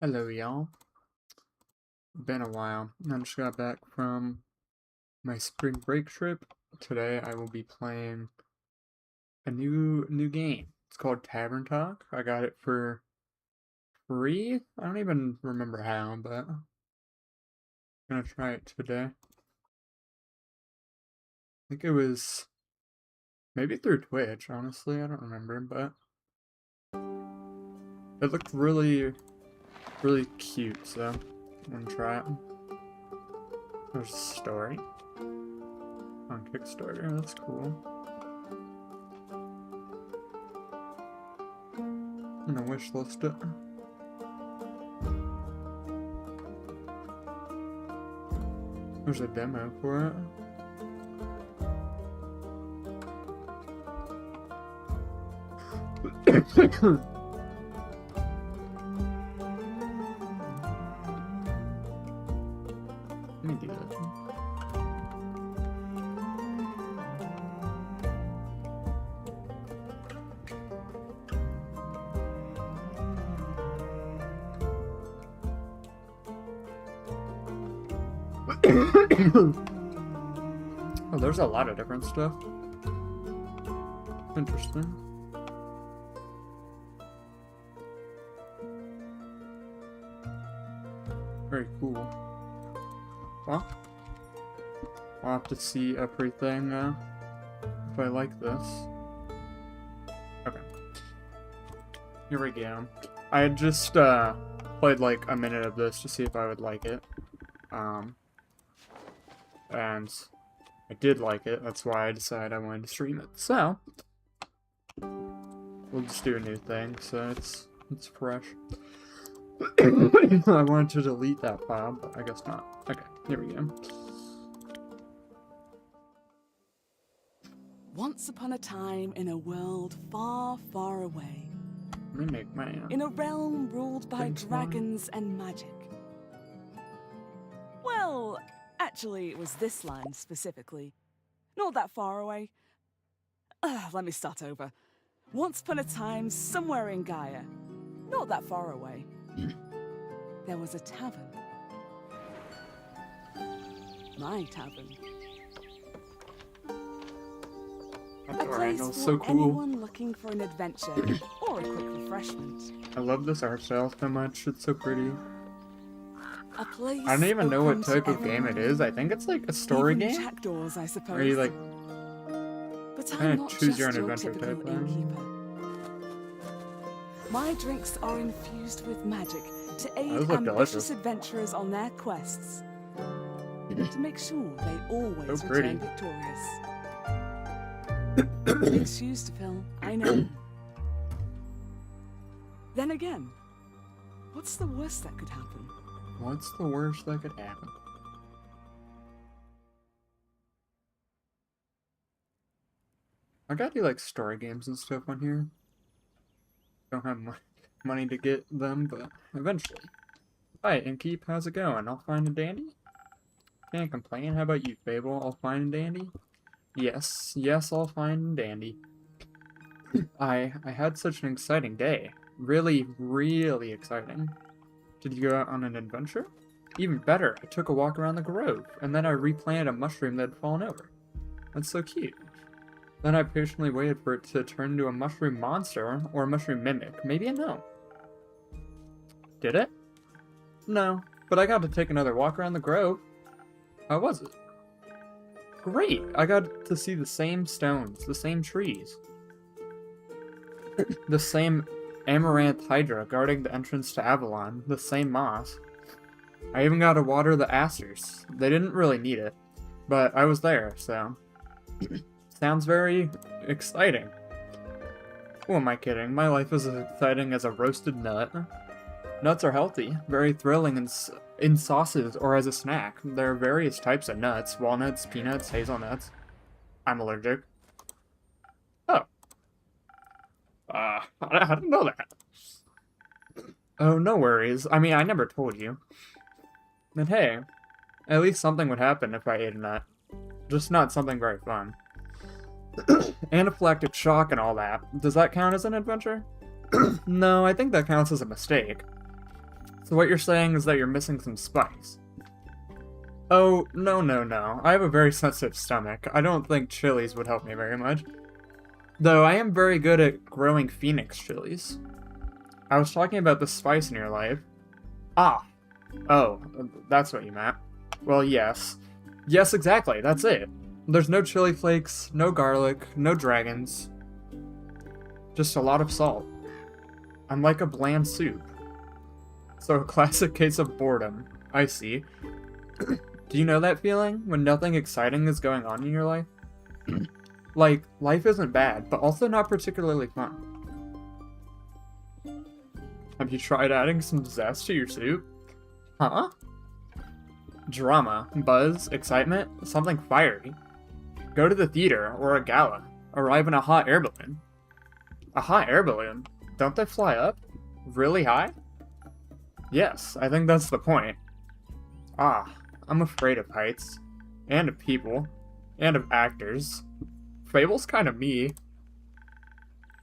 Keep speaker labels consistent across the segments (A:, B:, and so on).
A: Hello, y'all. Been a while. I just got back from my spring break trip. Today I will be playing a new game. It's called Tavern Talk. I got it for free. I don't even remember how, but I'm gonna try it today. I think it was maybe through Twitch, honestly. I don't remember, but it looked really cute, so I'm gonna try it. There's a story on Kickstarter. That's cool. I'm gonna wishlist it. There's a demo for it. Let me do that. Oh, there's a lot of different stuff. Interesting. Very cool. Well, I'll have to see everything if I like this. Okay. Here we go. I had just played like a minute of this to see if I would like it. And I did like it. That's why I decided I wanted to stream it. So we'll just do a new thing, so it's fresh. I wanted to delete that file, but I guess not. Okay, here we go.
B: Once upon a time in a world far, far away.
A: Let me make my
B: In a realm ruled by dragons and magic. Well, actually, it was this land specifically. Not that far away. Let me start over. Once upon a time, somewhere in Gaia. Not that far away. There was a tavern. My tavern.
A: That's
B: A place for
A: so cool.
B: anyone looking for an adventure or a quick refreshment.
A: I love this art style so much. It's so pretty.
B: A place
A: I don't even know what
B: open to
A: type of game it
B: everyone.
A: is. I think it's like a story
B: Even
A: game.
B: jackdaws, I suppose.
A: Or you like
B: But
A: kinda
B: I'm not
A: choose
B: just
A: your own
B: your
A: adventure
B: typical
A: type thing.
B: innkeeper. My drinks are infused with magic to aid
A: Those look
B: ambitious
A: delicious.
B: adventurers on their quests. To make sure they always
A: So pretty.
B: return victorious. Big shoes to fill, I know. Then again, what's the worst that could happen?
A: What's the worst that could happen? I gotta do like story games and stuff on here. Don't have money to get them, but eventually. Hi, Innkeep, how's it going? All fine and dandy? Can't complain. How about you, Fable? All fine and dandy? Yes, all fine and dandy. I had such an exciting day. Really exciting. Did you go out on an adventure? Even better, I took a walk around the grove, and then I replanted a mushroom that had fallen over. That's so cute. Then I patiently waited for it to turn into a mushroom monster, or a mushroom mimic. Maybe a gnome. Did it? No, but I got to take another walk around the grove. How was it? Great! I got to see the same stones, the same trees. The same Amaranth Hydra guarding the entrance to Avalon, the same moss. I even got to water the asters. They didn't really need it, but I was there, so... Sounds very exciting. Who am I kidding? My life is as exciting as a roasted nut. Nuts are healthy, very thrilling in sauces or as a snack. There are various types of nuts: walnuts, peanuts, hazelnuts. I'm allergic. Oh. I didn't know that. Oh, no worries. I mean, I never told you. But hey, at least something would happen if I ate a nut. Just not something very fun. Anaphylactic shock and all that. Does that count as an adventure? No, I think that counts as a mistake. So what you're saying is that you're missing some spice. Oh, no, no, no. I have a very sensitive stomach. I don't think chilies would help me very much. Though I am very good at growing phoenix chilies. I was talking about the spice in your life. Ah. Oh, that's what you meant. Well, yes. Yes, exactly. That's it. There's no chili flakes, no garlic, no dragons. Just a lot of salt. I'm like a bland soup. So a classic case of boredom. I see. Do you know that feeling when nothing exciting is going on in your life? Like, life isn't bad, but also not particularly fun. Have you tried adding some zest to your soup? Huh? Drama, buzz, excitement, something fiery. Go to the theater or a gala. Arrive in a hot air balloon. A hot air balloon? Don't they fly up? Really high? Yes, I think that's the point. Ah, I'm afraid of heights. And of people. And of actors. Fable's kind of me.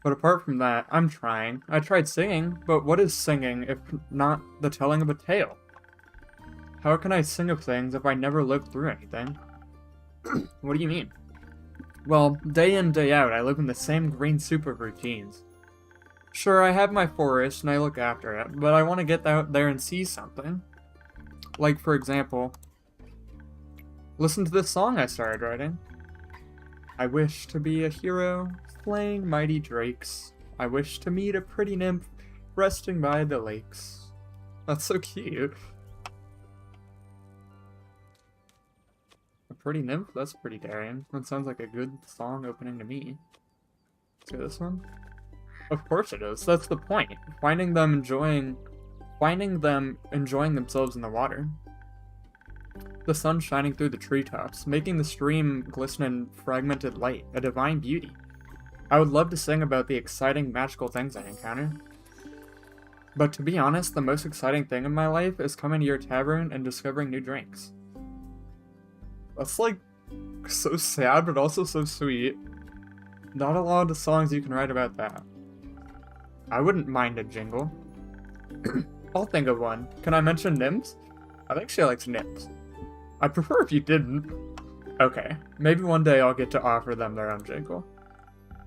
A: But apart from that, I'm trying. I tried singing, but what is singing if not the telling of a tale? How can I sing of things if I never lived through anything? What do you mean? Well, day in, day out, I live in the same green soup of routines. Sure, I have my forest and I look after it, but I want to get out there and see something. Like, for example, listen to this song I started writing. I wish to be a hero, slaying mighty drakes. I wish to meet a pretty nymph, resting by the lakes. That's so cute. A pretty nymph? That's pretty daring. That sounds like a good song opening to me. See this one? Of course it is. That's the point. Finding them enjoying themselves in the water. The sun shining through the treetops, making the stream glisten in fragmented light, a divine beauty. I would love to sing about the exciting, magical things I encounter. But to be honest, the most exciting thing in my life is coming to your tavern and discovering new drinks. That's like so sad, but also so sweet. Not a lot of songs you can write about that. I wouldn't mind a jingle. I'll think of one. Can I mention nymphs? I think she likes nymphs. I'd prefer if you didn't. Okay, maybe one day I'll get to offer them their own jingle.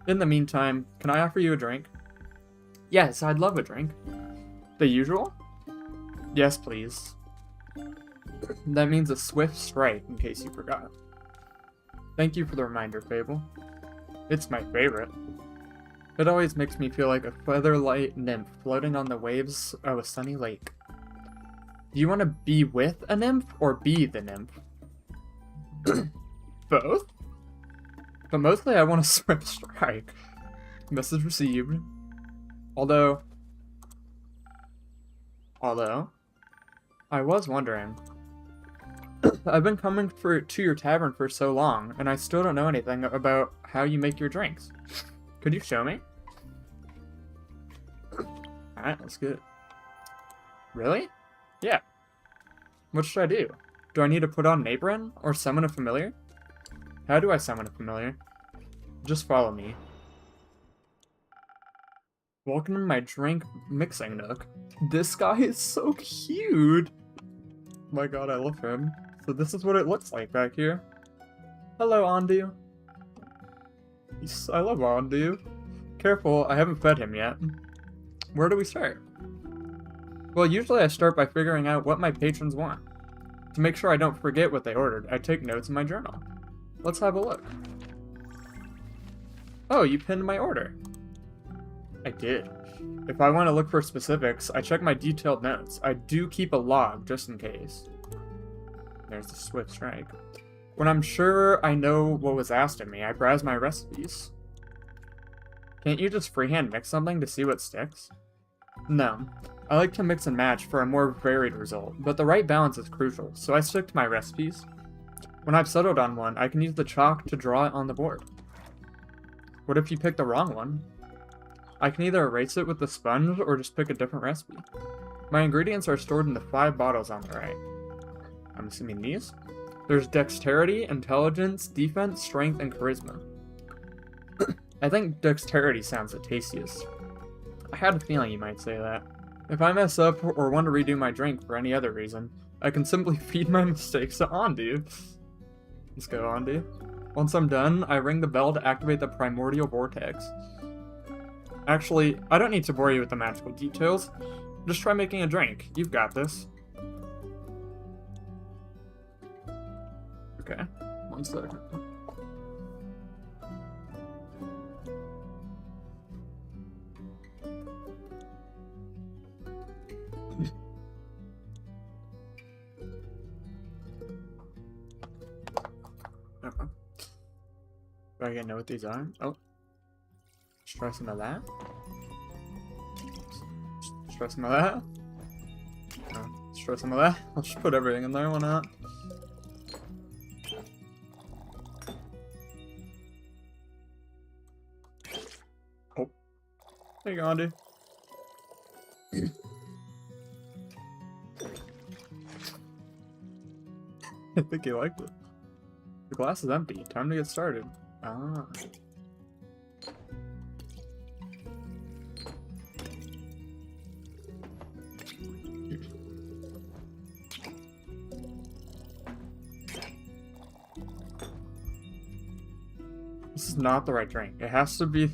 A: In the meantime, can I offer you a drink? Yes, I'd love a drink. The usual? Yes, please. That means a swift strike, in case you forgot. Thank you for the reminder, Fable. It's my favorite. It always makes me feel like a featherlight nymph floating on the waves of a sunny lake. Do you want to be with a nymph or be the nymph? Both? But mostly I want a swift strike. Message received. Although, I was wondering. I've been coming to your tavern for so long, and I still don't know anything about how you make your drinks. Could you show me? Alright, let's get it. Really? Yeah. What should I do? Do I need to put on an apron, or summon a familiar? How do I summon a familiar? Just follow me. Welcome to my drink mixing nook. This guy is so cute! My god, I love him. So this is what it looks like back here. Hello, Ondu. I love Ondu. Careful, I haven't fed him yet. Where do we start? Well, usually I start by figuring out what my patrons want. To make sure I don't forget what they ordered, I take notes in my journal. Let's have a look. Oh, you pinned my order. I did. If I want to look for specifics, I check my detailed notes. I do keep a log, just in case. There's the swift strike. When I'm sure I know what was asked of me, I browse my recipes. Can't you just freehand mix something to see what sticks? No. I like to mix and match for a more varied result, but the right balance is crucial, so I stick to my recipes. When I've settled on one, I can use the chalk to draw it on the board. What if you pick the wrong one? I can either erase it with the sponge or just pick a different recipe. My ingredients are stored in the 5 bottles on the right. I'm assuming these? There's dexterity, intelligence, defense, strength, and charisma. I think dexterity sounds the tastiest. I had a feeling you might say that. If I mess up or want to redo my drink for any other reason, I can simply feed my mistakes to Andy. Let's go, Andy. Once I'm done, I ring the bell to activate the primordial vortex. Actually, I don't need to bore you with the magical details. Just try making a drink. You've got this. Okay, 1 second. Okay. Do I know what these are? Oh. Let's try some of that. Let's try some of that. Oh, let's try some of that. I'll just put everything in there, why not? Oh. There you go, Andy. I think he liked it. The glass is empty. Time to get started. Ah. This is not the right drink. It has to be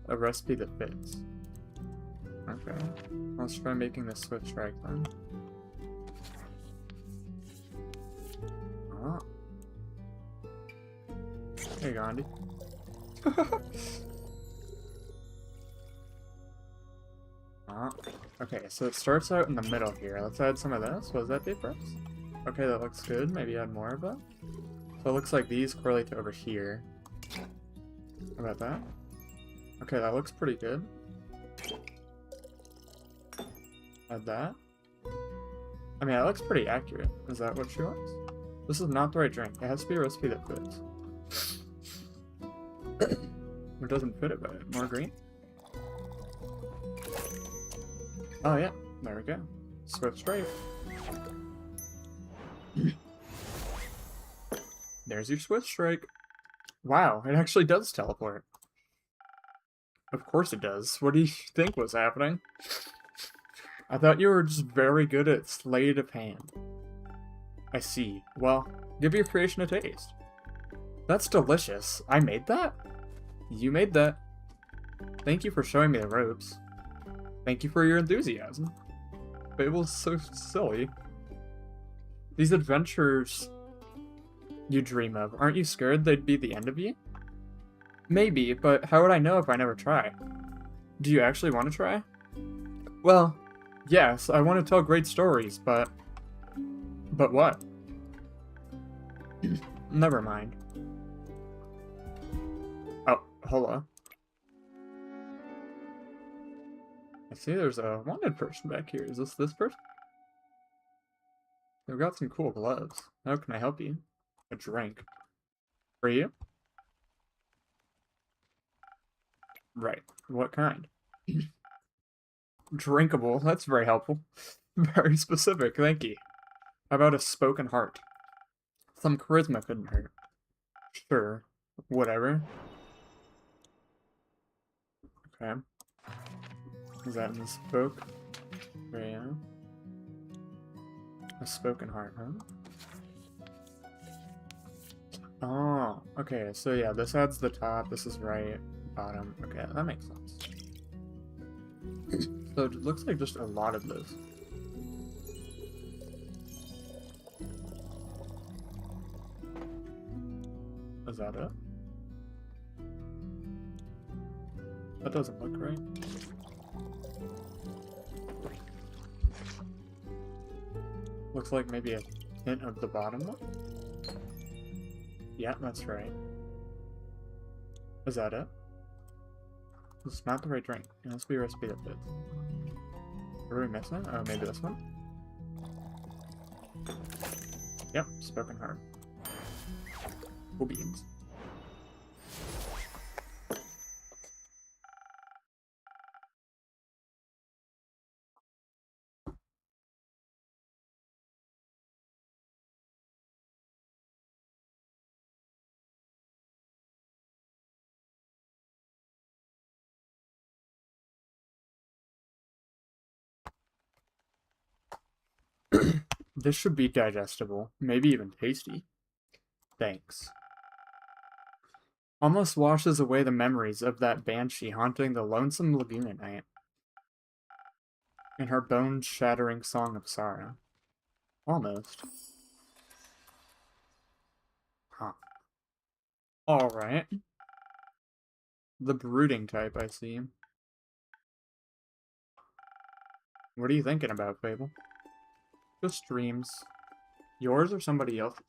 A: a recipe that fits. Okay. Let's try making the Swift Strike then. Oh. There you go, Andy. Oh. Okay, so it starts out in the middle here. Let's add some of this. Was that deep breaths? Okay, that looks good. Maybe add more of that. So it looks like these correlate to over here. How about that? Okay, that looks pretty good. Add that. I mean, that looks pretty accurate. Is that what she wants? This is not the right drink. It has to be a recipe that fits. It doesn't fit it, but more green? Oh yeah, there we go. Swift Strike. There's your Swift Strike. Wow, it actually does teleport. Of course it does. What do you think was happening? I thought you were just very good at sleight of hand. I see. Well, give your creation a taste. That's delicious. I made that? You made that. Thank you for showing me the ropes. Thank you for your enthusiasm. Fable's so silly. These adventures you dream of, aren't you scared they'd be the end of you? Maybe, but how would I know if I never try? Do you actually want to try? Well, yes, I want to tell great stories, but... But what? Never mind. Oh, hello. I see there's a wanted person back here. Is this person? They've got some cool gloves. How can I help you? A drink. For you? Right. What kind? Drinkable. That's very helpful. Very specific, thank you. How about a spoken heart? Some charisma couldn't hurt. Sure. Whatever. Okay. Is that in the spoke? Yeah. A spoken heart, huh? Oh, okay, so yeah, this adds the top, this is right, bottom. Okay, that makes sense. So it looks like just a lot of this. Is that it? That doesn't look right. Looks like maybe a hint of the bottom one. Yeah, that's right. Is that it? This is not the right drink. It has to be a recipe that fits. What are we missing? Oh, maybe this one? Yep, spoken heart. Cool beans. This should be digestible, maybe even tasty. Thanks. Almost washes away the memories of that banshee haunting the lonesome lagoon at night. In her bone-shattering song of sorrow. Almost. Huh. Alright. The brooding type, I see. What are you thinking about, Fable? Just dreams. Yours or somebody else's?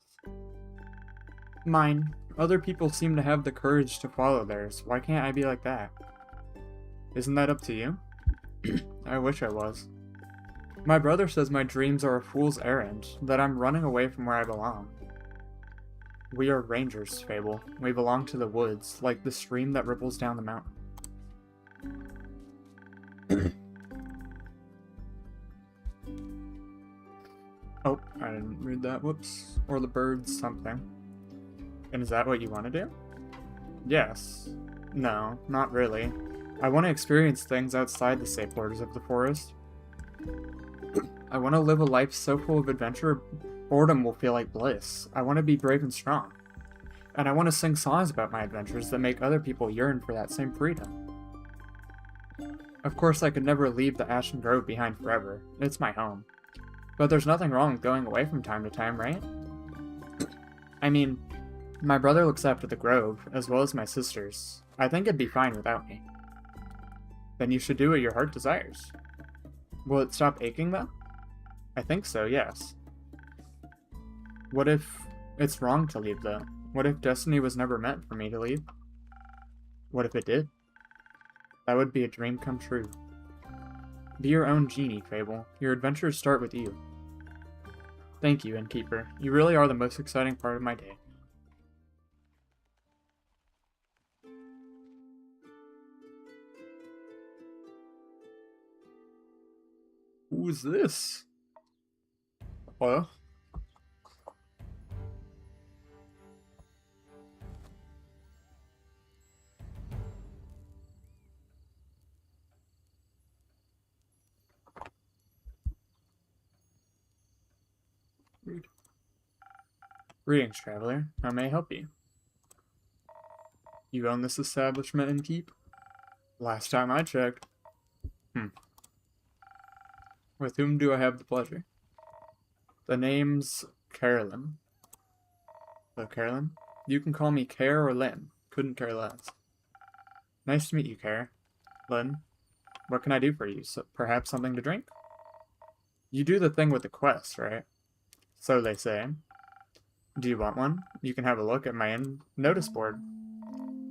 A: Mine. Other people seem to have the courage to follow theirs. Why can't I be like that? Isn't that up to you? I wish I was. My brother says my dreams are a fool's errand, that I'm running away from where I belong. We are rangers, Fable. We belong to the woods, like the stream that ripples down the mountain. Oh, I didn't read that, whoops. Or the birds, something. And is that what you want to do? Yes. No, not really. I want to experience things outside the safe borders of the forest. I want to live a life so full of adventure, boredom will feel like bliss. I want to be brave and strong. And I want to sing songs about my adventures that make other people yearn for that same freedom. Of course, I could never leave the Ashen Grove behind forever. It's my home. But there's nothing wrong with going away from time to time, right? I mean, my brother looks after the Grove, as well as my sisters. I think it'd be fine without me. Then you should do what your heart desires. Will it stop aching, though? I think so, yes. What if it's wrong to leave, though? What if destiny was never meant for me to leave? What if it did? That would be a dream come true. Be your own genie, Fable. Your adventures start with you. Thank you, Innkeeper. You really are the most exciting part of my day. Who's this? Hello? Rude. Greetings, traveler. How may I help you? You own this establishment and keep? Last time I checked. With whom do I have the pleasure? The name's Carolyn. Hello, Carolyn. You can call me Care or Lynn. Couldn't care less. Nice to meet you, Care. Lynn, what can I do for you? Perhaps something to drink? You do the thing with the quest, right? So they say. Do you want one? You can have a look at my notice board.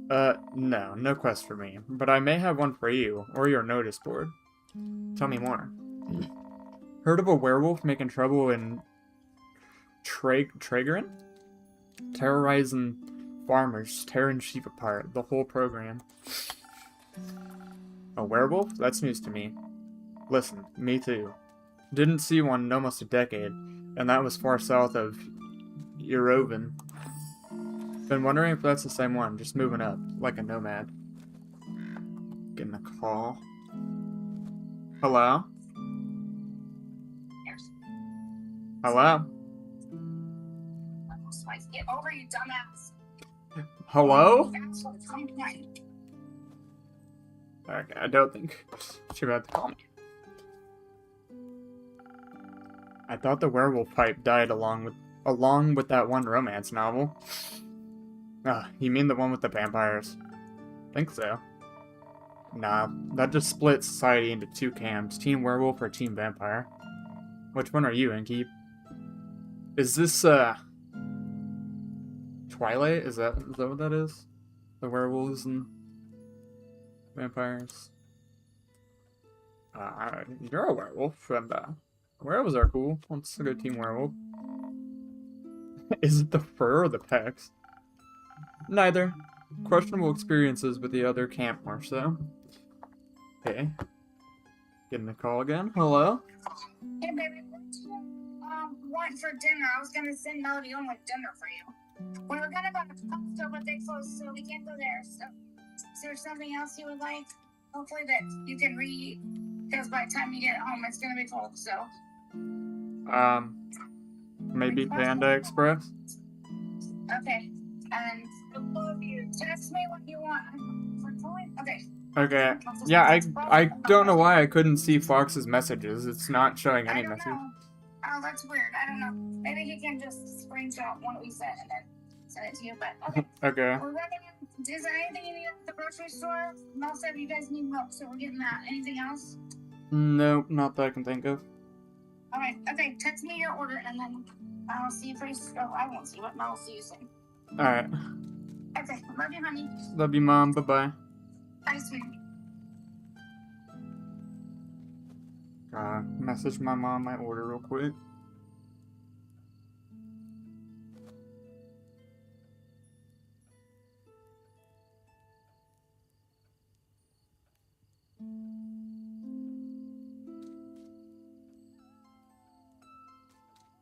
A: No, no quest for me. But I may have one for you, or your notice board. Tell me more. Heard of a werewolf making trouble in Tragerin? Terrorizing farmers, tearing sheep apart, the whole program. A werewolf? That's news to me. Listen, me too. Didn't see one in almost a decade, and that was far south of Eurovin. Been wondering if that's the same one, just moving up, like a nomad. Getting a call. Hello? Hello?
C: Get over, you dumbass.
A: Hello?
C: That's what I'm doing.
A: Okay, I don't think she would have to call me. I thought the werewolf pipe died along with that one romance novel. You mean the one with the vampires? Think so. Nah, that just split society into two camps, Team Werewolf or Team Vampire. Which one are you, Inkeep? Is this, Twilight? Is that what that is? The werewolves and vampires? You're a werewolf, and, werewolves are cool. Let's go Team Werewolf. Is it the fur or the pecs? Neither. Questionable experiences with the other camp more so. Okay. Getting a call again. Hello?
C: Hey, baby, what do you want for dinner? I was gonna send Melody on with dinner for you. We were gonna go to Costco, but they closed, so we can't go there. So, is there something else you would like? Hopefully that you can read, because by the time you get home, it's gonna be cold. So.
A: Maybe Panda Express?
C: Okay. And text me what you want. Okay.
A: Okay. Yeah, I don't know why I couldn't see Fox's messages. It's not showing
C: I
A: any
C: don't
A: message.
C: know. Oh, that's weird. I don't know. Maybe he can just screenshot what we said and then send it to you. But okay.
A: Okay.
C: We're running. Is there anything you need at the grocery store? Mel said you guys need milk, so we're getting that. Anything else?
A: Nope, not that I can think of.
C: Alright, okay, text me your order and then I'll see you pretty soon. Oh, I won't see you, but Mel will see you soon.
A: Alright.
C: Okay, love you, honey.
A: Love you, Mom. Bye-bye.
C: Bye, sweetie.
A: Message my mom my order real quick.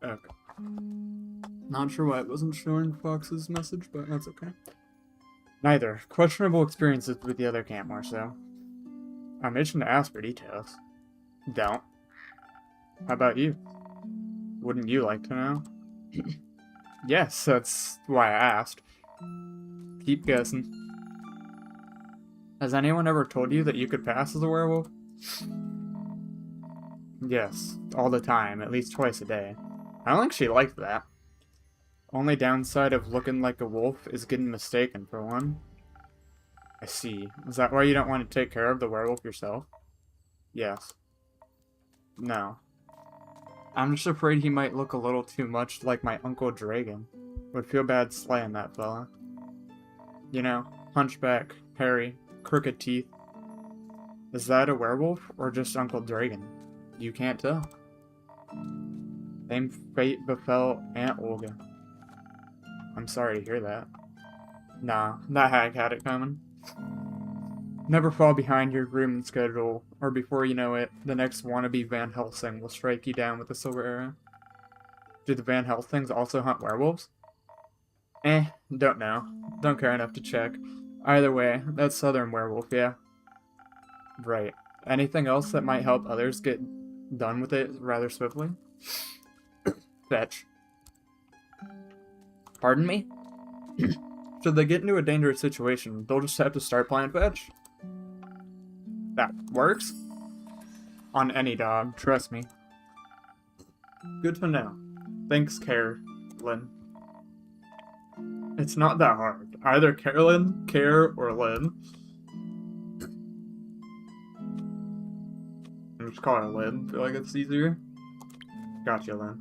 A: Okay. Not sure why it wasn't showing Fox's message, but that's okay. Neither. Questionable experiences with the other camp more so. I'm itching to ask for details. Don't. How about you? Wouldn't you like to know? Yes, that's why I asked. Keep guessing. Has anyone ever told you that you could pass as a werewolf? Yes, all the time, at least twice a day. I don't think she liked that. Only downside of looking like a wolf is getting mistaken for one. I see. Is that why you don't want to take care of the werewolf yourself? Yes. No. I'm just afraid he might look a little too much like my Uncle Dragon. Would feel bad slaying that fella. You know, hunchback, hairy, crooked teeth. Is that a werewolf or just Uncle Dragon? You can't tell. Same fate befell Aunt Olga. I'm sorry to hear that. Nah, that hag had it coming. Never fall behind your grooming schedule, or before you know it, the next wannabe Van Helsing will strike you down with a silver arrow. Do the Van Helsings also hunt werewolves? Don't know. Don't care enough to check. Either way, that's Southern Werewolf, yeah. Right. Anything else that might help others get done with it rather swiftly? Fetch. Pardon me? Should they get into a dangerous situation, they'll just have to start playing fetch. That works? On any dog, trust me. Good to know. Thanks, Carolyn. It's not that hard. Either Carolyn, Care, or Lynn. I'll just call her Lynn. Feel like it's easier. Gotcha, Lynn.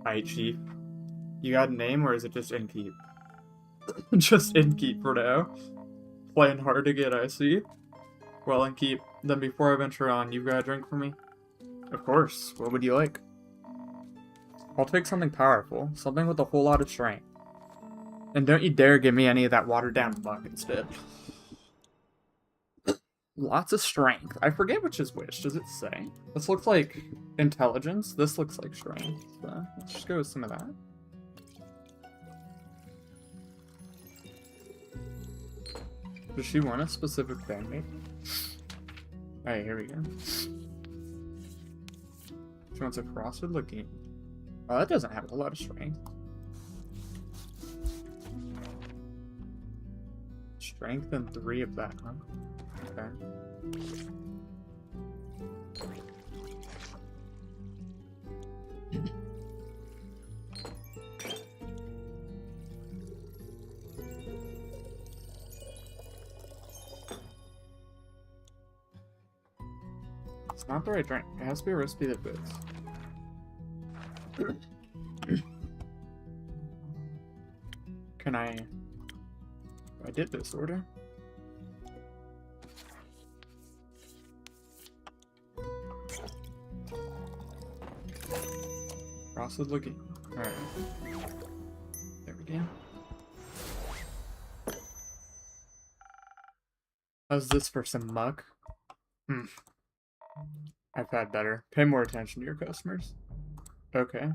A: Alright, Chief. You got a name, or is it just Inkeep? Just Inkeep for now. Playing hard to get, I see. Well, Inkeep, then before I venture on, you've got a drink for me? Of course. What would you like? I'll take something powerful. Something with a whole lot of strength. And don't you dare give me any of that watered down muck instead. Lots of strength. I forget which is which. Does it say? This looks like intelligence. This looks like strength. So let's just go with some of that. Does she want a specific thing, maybe? Alright, here we go. She wants a frosted looking. Oh, that doesn't have a lot of strength. Strength and 3 of that, huh? Okay. It's not the right drink. It has to be a recipe that fits. Can I did this order? Frosted looking. Alright. There we go. How's this for some muck? I've had better. Pay more attention to your customers. Okay.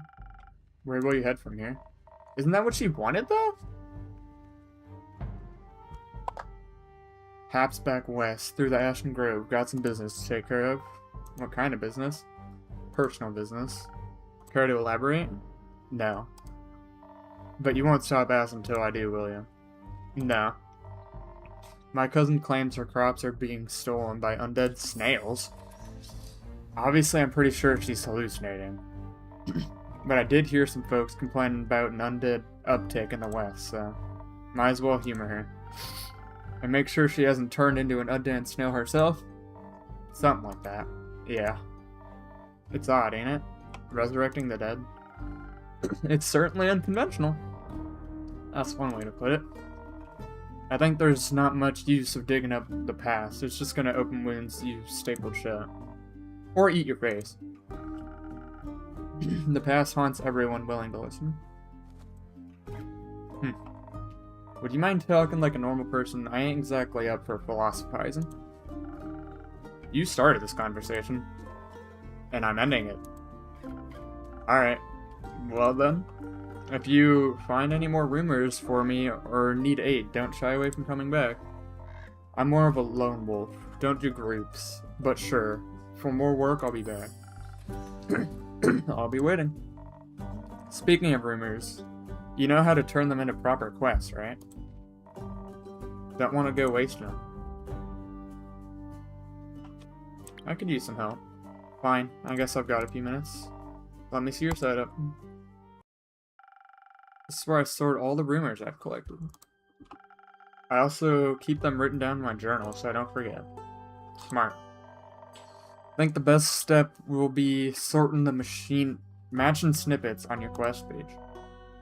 A: Where will you head from here? Isn't that what she wanted, though? Haps back west, through the Ashen Grove. Got some business to take care of. What kind of business? Personal business. Care to elaborate? No. But you won't stop asking until I do, will you? No. My cousin claims her crops are being stolen by undead snails. Obviously, I'm pretty sure she's hallucinating. But I did hear some folks complaining about an undead uptick in the west, so might as well humor her. And make sure she hasn't turned into an undead snail herself. Something like that. Yeah. It's odd, ain't it? Resurrecting the dead. It's certainly unconventional. That's one way to put it. I think there's not much use of digging up the past. It's just gonna open wounds you've stapled shut. Or eat your face. The past haunts everyone willing to listen. Would you mind talking like a normal person? I ain't exactly up for philosophizing. You started this conversation. And I'm ending it. Alright. Well then. If you find any more rumors for me or need aid, don't shy away from coming back. I'm more of a lone wolf. Don't do groups. But sure, for more work, I'll be back. I'll be waiting. Speaking of rumors, you know how to turn them into proper quests, right? Don't want to go wasting them. I could use some help. Fine, I guess I've got a few minutes. Let me see your setup. This is where I sort all the rumors I've collected. I also keep them written down in my journal so I don't forget. Smart. I think the best step will be sorting the matching snippets on your quest page.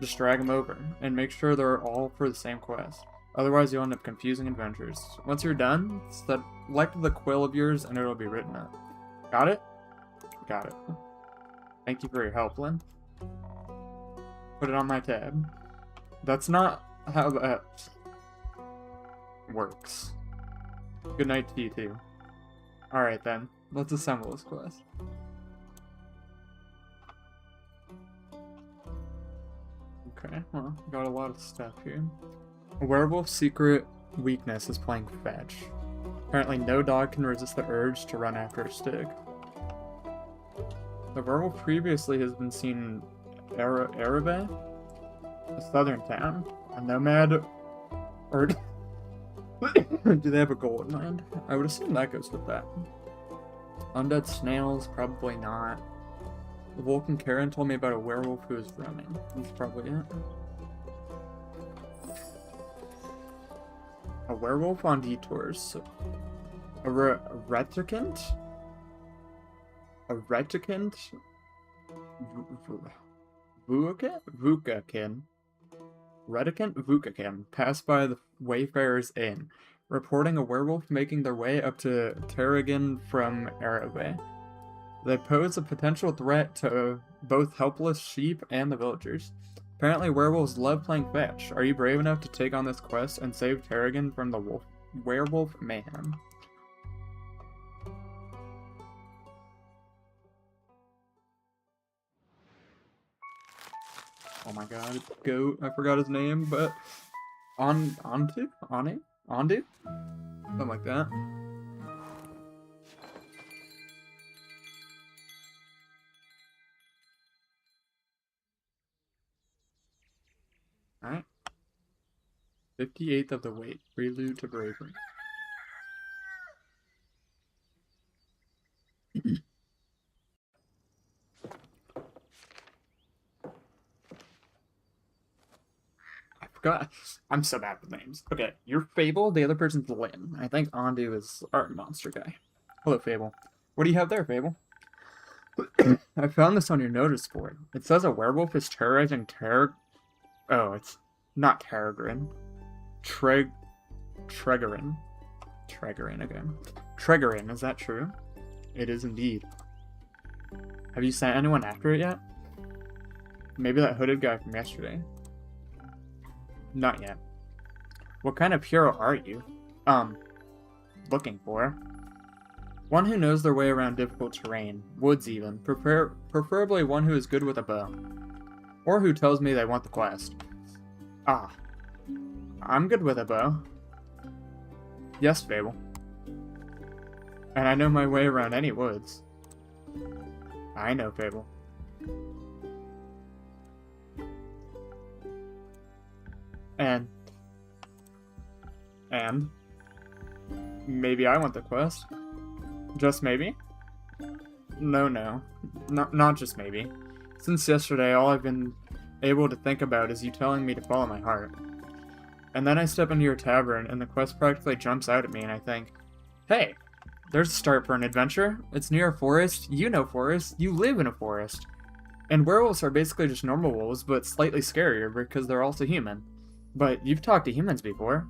A: Just drag them over, and make sure they're all for the same quest. Otherwise you'll end up confusing adventures. Once you're done, select the quill of yours and it'll be written up. Got it? Got it. Thank you for your help, Lynn. Put it on my tab. That's not how that works. Good night to you too. Alright then, let's assemble this quest. Okay, well, got a lot of stuff here. A werewolf's secret weakness is playing fetch. Apparently no dog can resist the urge to run after a stick. The werewolf previously has been seen in Arabe, a southern town. A nomad, or do they have a goal in mind? I would assume that goes with that. Undead snails, probably not. The Vulcan Karen told me about a werewolf who is roaming. That's probably it. A werewolf on detours. A reticent? A reticent? Vukakin. Reticent Vukakin passed by the Wayfarer's Inn, reporting a werewolf making their way up to Tarragon from Arabe. They pose a potential threat to both helpless sheep and the villagers. Apparently werewolves love playing fetch. Are you brave enough to take on this quest and save Tarragon from the werewolf mayhem? Oh my god, goat. I forgot his name, but Ondu? Something like that. Alright. 58th of the weight. Prelude to bravery. God, I'm so bad with names. Okay, you're Fable, the other person's Lynn. I think Ondu is our monster guy. Hello, Fable. What do you have there, Fable? I found this on your notice board. It says a werewolf is terrorizing Oh, it's not Tarragrin. Tregarin. Tregarin again. Tregarin, is that true? It is indeed. Have you sent anyone after it yet? Maybe that hooded guy from yesterday. Not yet. What kind of hero are you? Looking for? One who knows their way around difficult terrain, woods even, preferably one who is good with a bow. Or who tells me they want the quest. Ah. I'm good with a bow. Yes, Fable. And I know my way around any woods. I know, Fable. And maybe I want the quest. Just maybe? No, not just maybe. Since yesterday, all I've been able to think about is you telling me to follow my heart. And then I step into your tavern, and the quest practically jumps out at me, and I think, hey, there's a start for an adventure. It's near a forest. You know forest. You live in a forest. And werewolves are basically just normal wolves, but slightly scarier because they're also human. But you've talked to humans before.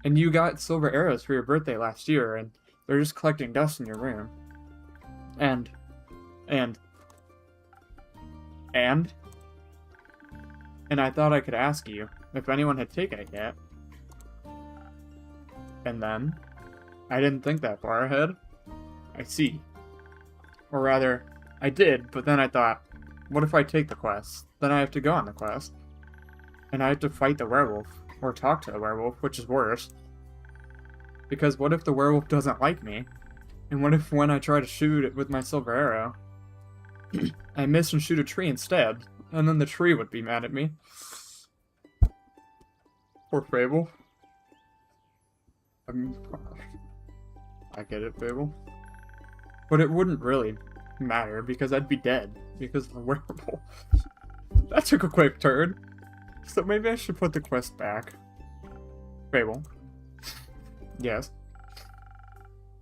A: And you got silver arrows for your birthday last year, and they're just collecting dust in your room. And I thought I could ask you if anyone had taken it yet. And then, I didn't think that far ahead. I see. Or rather, I did, but then I thought, what if I take the quest? Then I have to go on the quest. And I have to fight the werewolf, or talk to the werewolf, which is worse. Because what if the werewolf doesn't like me? And what if when I try to shoot it with my silver arrow, I miss and shoot a tree instead, and then the tree would be mad at me? Poor Fable. I get it, Fable. But it wouldn't really matter, because I'd be dead, because of the werewolf. That took a quick turn. So maybe I should put the quest back. Fable. Yes.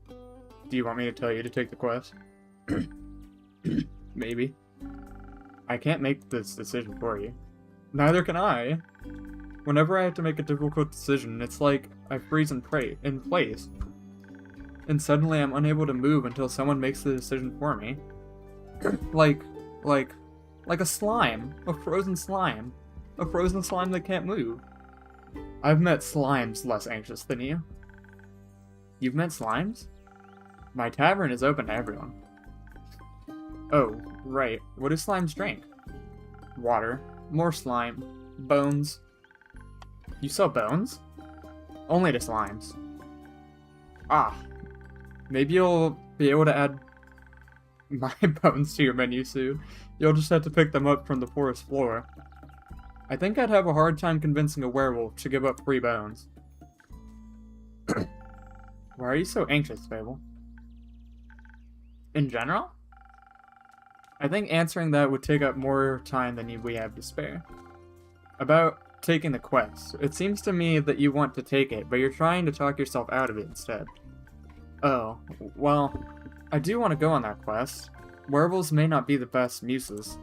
A: Do you want me to tell you to take the quest? Maybe. I can't make this decision for you. Neither can I. Whenever I have to make a difficult decision, it's like I freeze in place. And suddenly I'm unable to move until someone makes the decision for me. like a slime. A frozen slime. A frozen slime that can't move. I've met slimes less anxious than you. You've met slimes? My tavern is open to everyone. Oh, right. What do slimes drink? Water. More slime. Bones. You sell bones? Only to slimes. Ah. Maybe you'll be able to add my bones to your menu soon. You'll just have to pick them up from the forest floor. I think I'd have a hard time convincing a werewolf to give up free bones. Why are you so anxious, Fable? In general? I think answering that would take up more time than we have to spare. About taking the quest. It seems to me that you want to take it, but you're trying to talk yourself out of it instead. Oh, well, I do want to go on that quest. Werewolves may not be the best muses.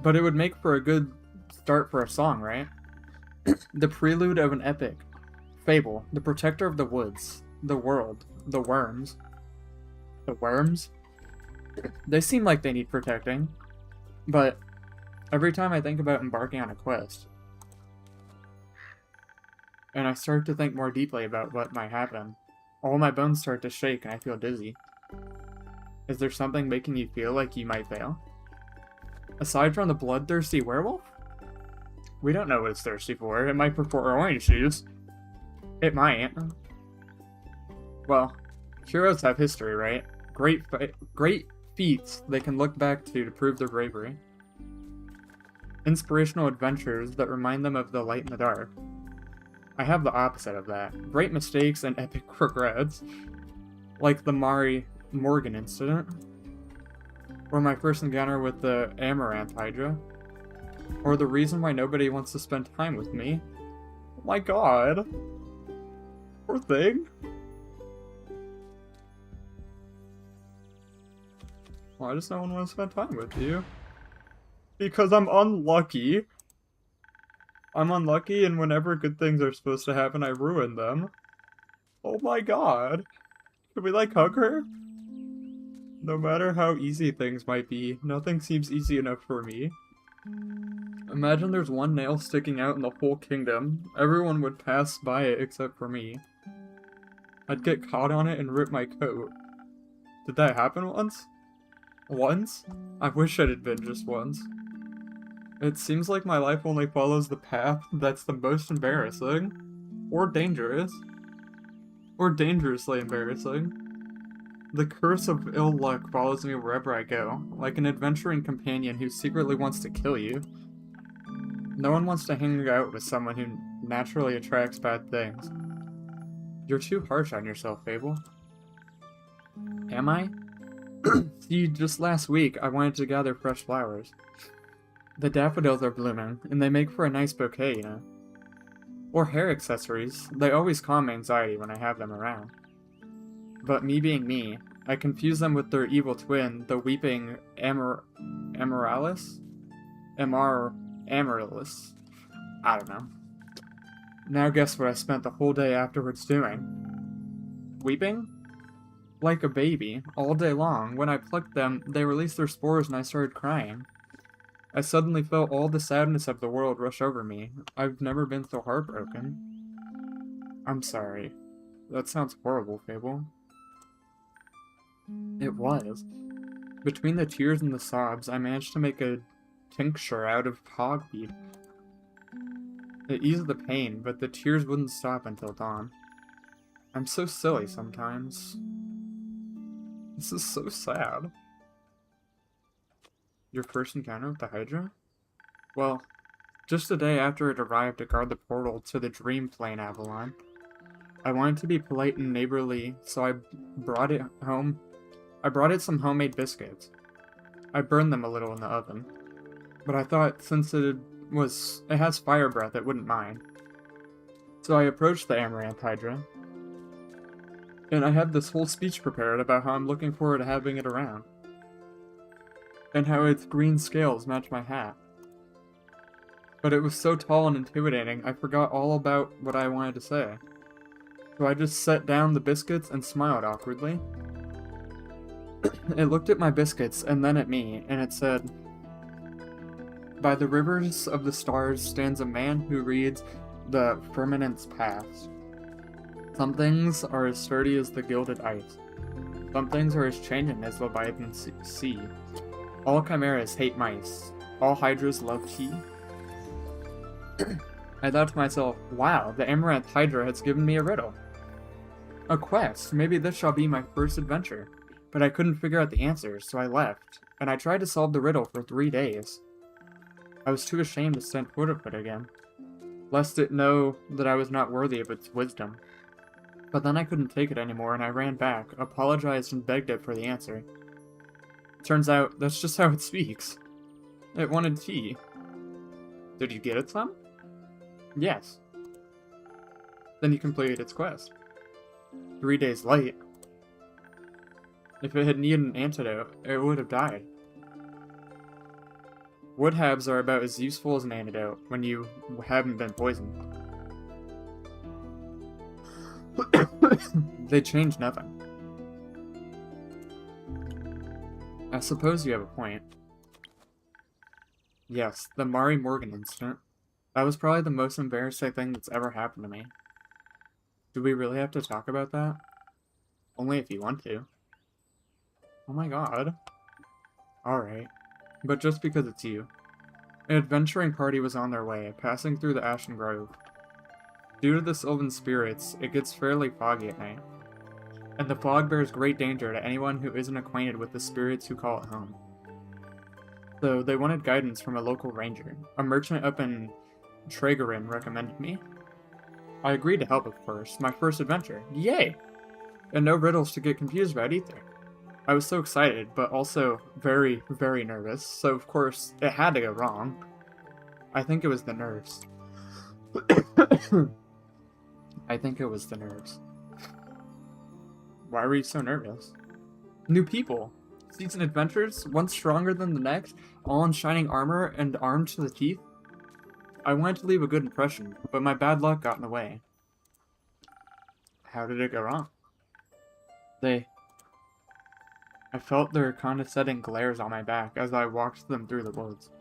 A: But it would make for a good start for a song, right? The prelude of an epic. Fable, the protector of the woods, the world, the worms. The worms? They seem like they need protecting. But every time I think about embarking on a quest, and I start to think more deeply about what might happen, all my bones start to shake and I feel dizzy. Is there something making you feel like you might fail? Aside from the bloodthirsty werewolf? We don't know what it's thirsty for. It might prefer orange juice. It might. Well, heroes have history, right? Great feats they can look back to prove their bravery. Inspirational adventures that remind them of the light in the dark. I have the opposite of that. Great mistakes and epic regrets. Like the Mari Morgan incident. Or my first encounter with the Amaranth Hydra. Or the reason why nobody wants to spend time with me. Oh my god. Poor thing. Why does no one want to spend time with you? Because I'm unlucky. I'm unlucky, and whenever good things are supposed to happen, I ruin them. Oh my god. Should we, like, hug her? No matter how easy things might be, nothing seems easy enough for me. Imagine there's one nail sticking out in the whole kingdom. Everyone would pass by it except for me. I'd get caught on it and rip my coat. Did that happen once? Once? I wish it had been just once. It seems like my life only follows the path that's the most embarrassing. Or dangerous. Or dangerously embarrassing. The curse of ill luck follows me wherever I go, like an adventuring companion who secretly wants to kill you. No one wants to hang out with someone who naturally attracts bad things. You're too harsh on yourself, Fable. Am I? See, just last week, I wanted to gather fresh flowers. The daffodils are blooming, and they make for a nice bouquet, you know. Or hair accessories. They always calm anxiety when I have them around. But me being me, I confuse them with their evil twin, the weeping Amaryllis? Amaryllis. I don't know. Now guess what I spent the whole day afterwards doing? Weeping? Like a baby, all day long. When I plucked them, they released their spores and I started crying. I suddenly felt all the sadness of the world rush over me. I've never been so heartbroken. I'm sorry. That sounds horrible, Fable. It was. Between the tears and the sobs, I managed to make a tincture out of hogweed. It eased the pain, but the tears wouldn't stop until dawn. I'm so silly sometimes. This is so sad. Your first encounter with the Hydra? Well, just a day after it arrived to guard the portal to the Dream Plane Avalon. I wanted to be polite and neighborly, so I brought it home. I brought it some homemade biscuits. I burned them a little in the oven, but I thought since it has fire breath, it wouldn't mind. So I approached the Amaranth Hydra, and I had this whole speech prepared about how I'm looking forward to having it around, and how its green scales match my hat. But it was so tall and intimidating, I forgot all about what I wanted to say. So I just set down the biscuits and smiled awkwardly. It looked at my biscuits and then at me, and it said, "By the rivers of the stars stands a man who reads the firmament's past. Some things are as sturdy as the gilded ice. Some things are as changing as Leviathan sea. All chimeras hate mice. All hydras love tea." I thought to myself, wow, the Amaranth Hydra has given me a riddle. A quest, maybe this shall be my first adventure. But I couldn't figure out the answers, so I left, and I tried to solve the riddle for 3 days. I was too ashamed to send foot of it again, lest it know that I was not worthy of its wisdom. But then I couldn't take it anymore, and I ran back, apologized, and begged it for the answer. Turns out, that's just how it speaks. It wanted tea. Did you get it some? Yes. Then you completed its quest. 3 days late. If it had needed an antidote, it would have died. Woodhabs are about as useful as an antidote when you haven't been poisoned. They change nothing. I suppose you have a point. Yes, the Mari Morgan incident. That was probably the most embarrassing thing that's ever happened to me. Do we really have to talk about that? Only if you want to. Oh my god. Alright. But just because it's you. An adventuring party was on their way, passing through the Ashen Grove. Due to the Sylvan spirits, it gets fairly foggy at night. And the fog bears great danger to anyone who isn't acquainted with the spirits who call it home. So they wanted guidance from a local ranger. A merchant up in Tregarin recommended me. I agreed to help, of course. My first adventure. Yay! And no riddles to get confused about either. I was so excited, but also very, very nervous, so of course, it had to go wrong. I think it was the nerves. I think it was the nerves. Why were you so nervous? New people. Season adventures, one stronger than the next, all in shining armor and armed to the teeth. I wanted to leave a good impression, but my bad luck got in the way. How did it go wrong? I felt their condescending glares on my back as I walked them through the woods.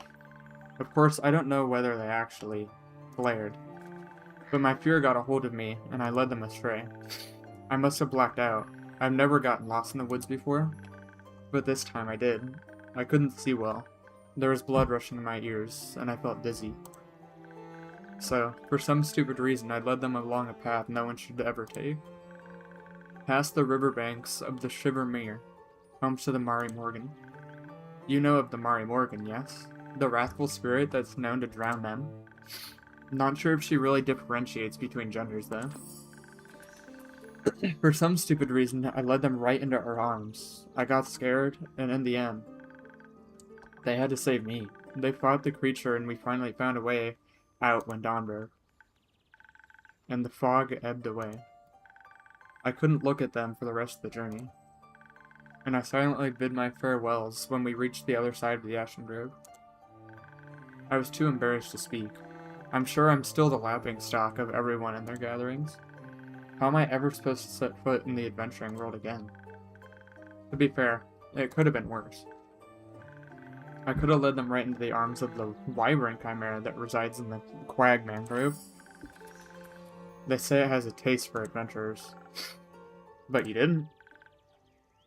A: Of course, I don't know whether they actually glared, but my fear got a hold of me, and I led them astray. I must have blacked out. I've never gotten lost in the woods before, but this time I did. I couldn't see well. There was blood rushing in my ears, and I felt dizzy. So, for some stupid reason, I led them along a path no one should ever take. Past the riverbanks of the Shivermere, home to the Mari Morgan. You know of the Mari Morgan, yes? The wrathful spirit that's known to drown men? Not sure if she really differentiates between genders, though. For some stupid reason, I led them right into her arms. I got scared, and in the end, they had to save me. They fought the creature, and we finally found a way out when dawn broke. And the fog ebbed away. I couldn't look at them for the rest of the journey. And I silently bid my farewells when we reached the other side of the Ashen Grove. I was too embarrassed to speak. I'm sure I'm still the laughingstock of everyone in their gatherings. How am I ever supposed to set foot in the adventuring world again? To be fair, it could have been worse. I could have led them right into the arms of the wyvern chimera that resides in the Quag Mangrove. They say it has a taste for adventurers. But you didn't.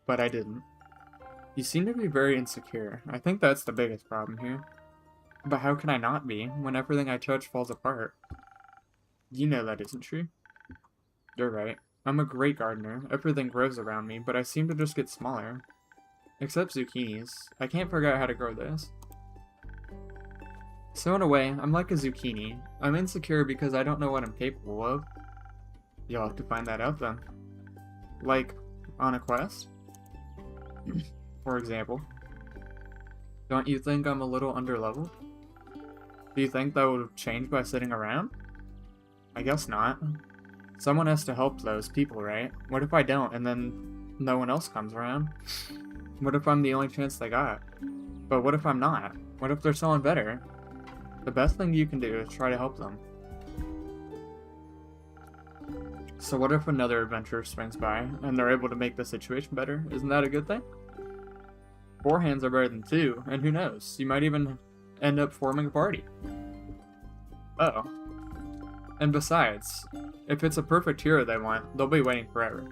A: But I didn't. You seem to be very insecure. I think that's the biggest problem here. But how can I not be, when everything I touch falls apart? You know that isn't true. You're right. I'm a great gardener. Everything grows around me, but I seem to just get smaller. Except zucchinis. I can't figure out how to grow this. So in a way, I'm like a zucchini. I'm insecure because I don't know what I'm capable of. You'll have to find that out then. Like, on a quest? For example. Don't you think I'm a little underleveled? Do you think that would change by sitting around? I guess not. Someone has to help those people, right? What if I don't, and then no one else comes around? What if I'm the only chance they got? But what if I'm not? What if there's someone better? The best thing you can do is try to help them. So what if another adventurer swings by, and they're able to make the situation better? Isn't that a good thing? 4 hands are better than 2, and who knows, you might even end up forming a party. Oh. And besides, if it's a perfect hero they want, they'll be waiting forever.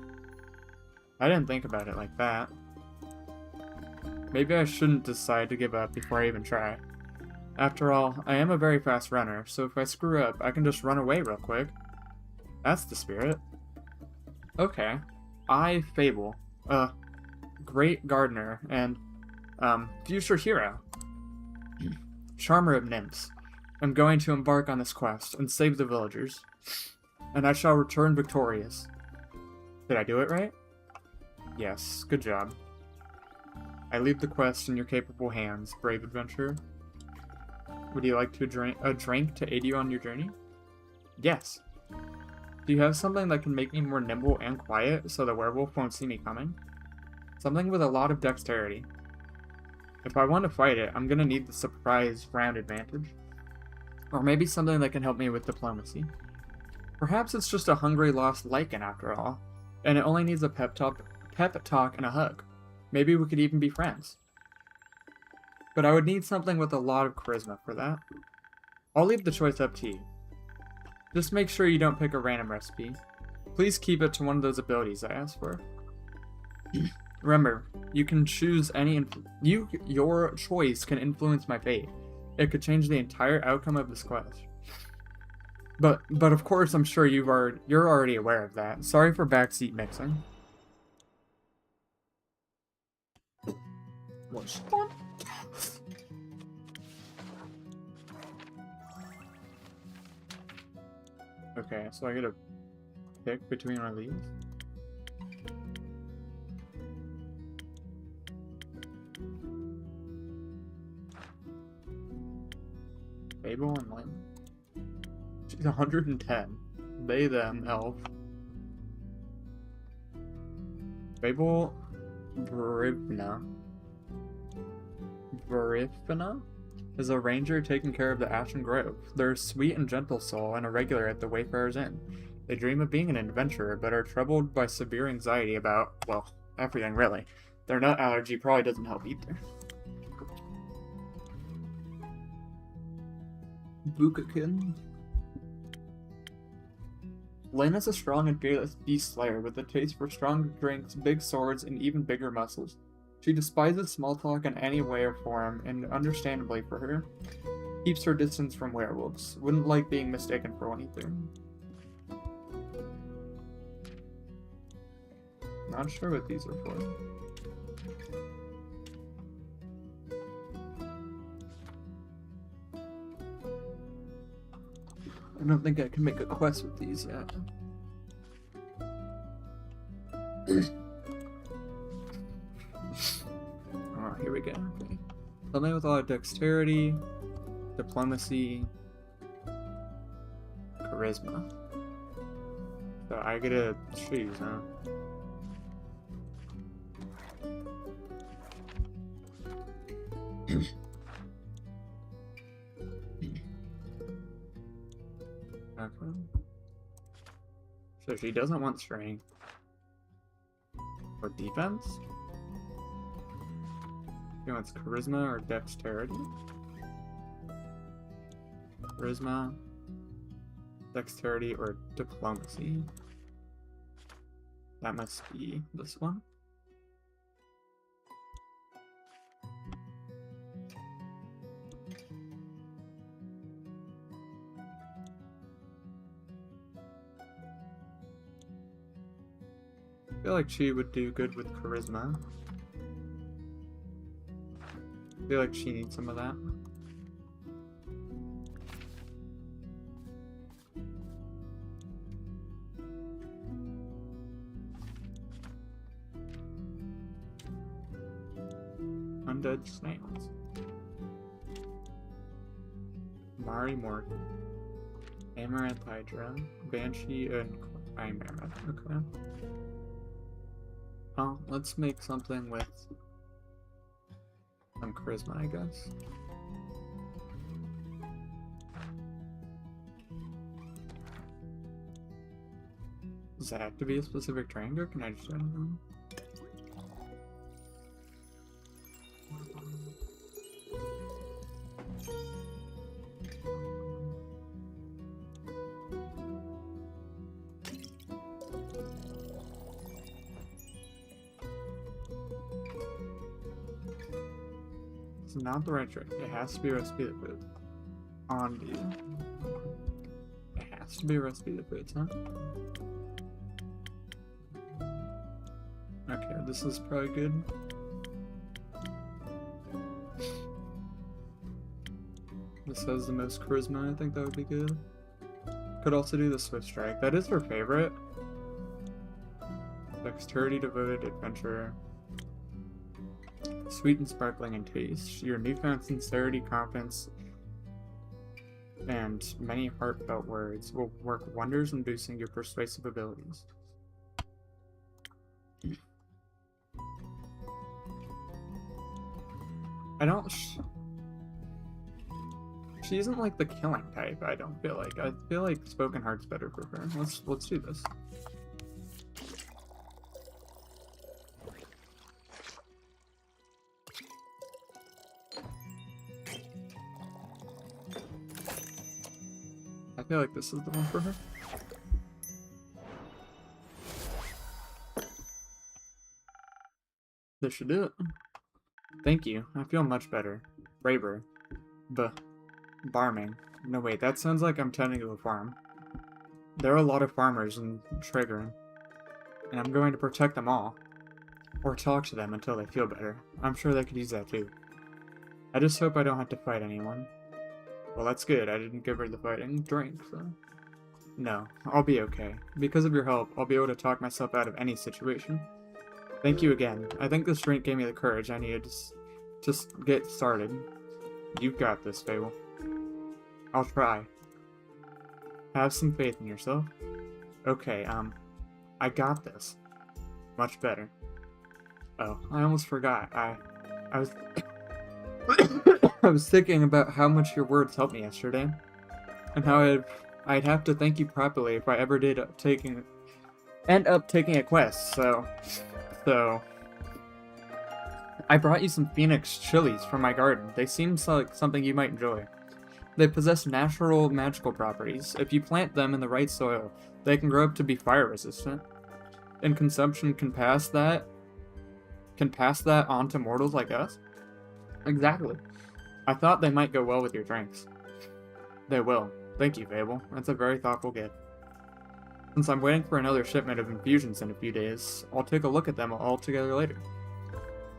A: I didn't think about it like that. Maybe I shouldn't decide to give up before I even try. After all, I am a very fast runner, so if I screw up, I can just run away real quick. That's the spirit. Okay. I, Fable, great gardener, and, future hero, charmer of nymphs, am going to embark on this quest and save the villagers, and I shall return victorious. Did I do it right? Yes, good job. I leave the quest in your capable hands, brave adventurer. Would you like to drink a drink to aid you on your journey? Yes. Do you have something that can make me more nimble and quiet so the werewolf won't see me coming? Something with a lot of dexterity. If I want to fight it, I'm gonna need the surprise round advantage. Or maybe something that can help me with diplomacy. Perhaps it's just a hungry lost lichen after all, and it only needs a pep talk and a hug. Maybe we could even be friends. But I would need something with a lot of charisma for that. I'll leave the choice up to you. Just make sure you don't pick a random recipe. Please keep it to one of those abilities I asked for. Remember, you can choose any your choice can influence my fate. It could change the entire outcome of this quest. But of course I'm sure you're already aware of that. Sorry for backseat mixing. What's that? Okay, so I gotta pick between one of these. Fable and Lynn. She's 110. They, them, elf. Fable Verifna is a ranger taking care of the Ashen Grove. They're a sweet and gentle soul and a regular at the Wayfarer's Inn. They dream of being an adventurer, but are troubled by severe anxiety about, well, everything really. Their nut allergy probably doesn't help either. Bukakin. Lynn is a strong and fearless beast slayer with a taste for strong drinks, big swords, and even bigger muscles. She despises small talk in any way or form, and understandably for her, keeps her distance from werewolves. Wouldn't like being mistaken for one either. Not sure what these are for. I don't think I can make a quest with these yet. Oh, here we go. Okay. Something with a lot of dexterity, diplomacy, charisma. So I gotta choose, huh? Okay. So she doesn't want strength. Or defense? She wants charisma or dexterity? Charisma, dexterity, or diplomacy? That must be this one. I feel like she would do good with charisma. I feel like she needs some of that. Undead snails. Mari Morgan. Amaranth Hydra. Banshee and Chimera. Okay. Oh, let's make something with some charisma, I guess. Does that have to be a specific drink, or can I just do anything? It's not the right drink. It has to be a recipe of food. On you. It has to be a recipe of foods, huh? Okay, this is probably good. This has the most charisma, I think that would be good. Could also do the Swift Strike. That is her favorite. Dexterity, devoted, adventure. Sweet and sparkling in taste. Your newfound sincerity, confidence, and many heartfelt words will work wonders in boosting your persuasive abilities. I don't... She isn't like the killing type, I don't feel like. I feel like Spoken Heart's better for her. Let's do this. I feel like this is the one for her. This should do it. Thank you. I feel much better. Braver. Barming. No wait, that sounds like I'm tending to a farm. There are a lot of farmers in Triggering, and I'm going to protect them all. Or talk to them until they feel better. I'm sure they could use that too. I just hope I don't have to fight anyone. Well, that's good. I didn't give her the fighting drink, so... No, I'll be okay. Because of your help, I'll be able to talk myself out of any situation. Thank you again. I think this drink gave me the courage I needed to just get started. You've got this, Fable. I'll try. Have some faith in yourself. Okay, I got this. Much better. Oh, I almost forgot. I was... I was thinking about how much your words helped me yesterday, and how I'd have to thank you properly if I ever did end up taking a quest, so I brought you some Phoenix chilies from my garden. They seem like something you might enjoy. They possess natural magical properties. If you plant them in the right soil, they can grow up to be fire resistant. And consumption can pass that on to mortals like us? Exactly. I thought they might go well with your drinks. They will. Thank you, Fable. That's a very thoughtful gift. Since I'm waiting for another shipment of infusions in a few days, I'll take a look at them all together later.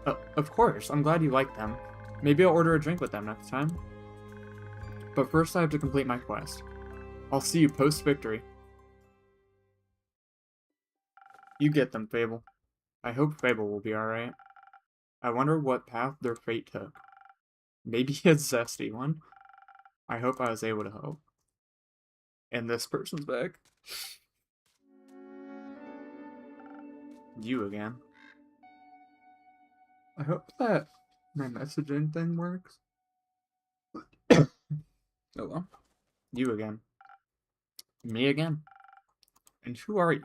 A: Of course, I'm glad you like them. Maybe I'll order a drink with them next time. But first I have to complete my quest. I'll see you post-victory. You get them, Fable. I hope Fable will be alright. I wonder what path their fate took. Maybe a zesty one. I hope I was able to help. And this person's back. You again. I hope that my messaging thing works. Oh well. You again. Me again. And who are you?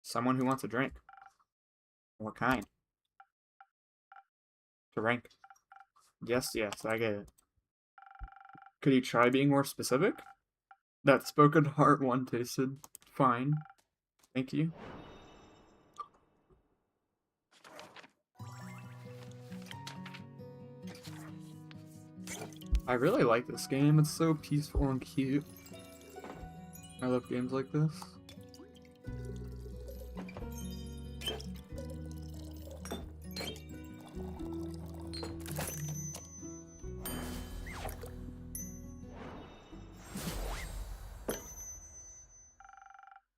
A: Someone who wants a drink. What kind? Drink. Yes, I get it. Could you try being more specific? That spoken heart one tasted fine. Thank you. I really like this game. It's so peaceful and cute. I love games like this.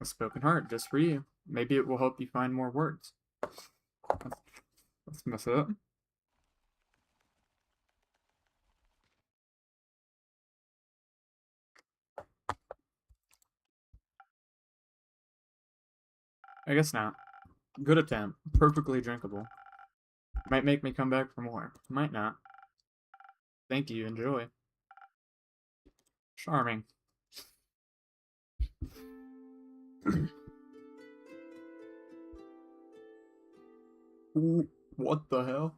A: A spoken heart, just for you. Maybe it will help you find more words. Let's mess it up. I guess not. Good attempt. Perfectly drinkable. Might make me come back for more. Might not. Thank you. Enjoy. Charming. Ooh, what the hell?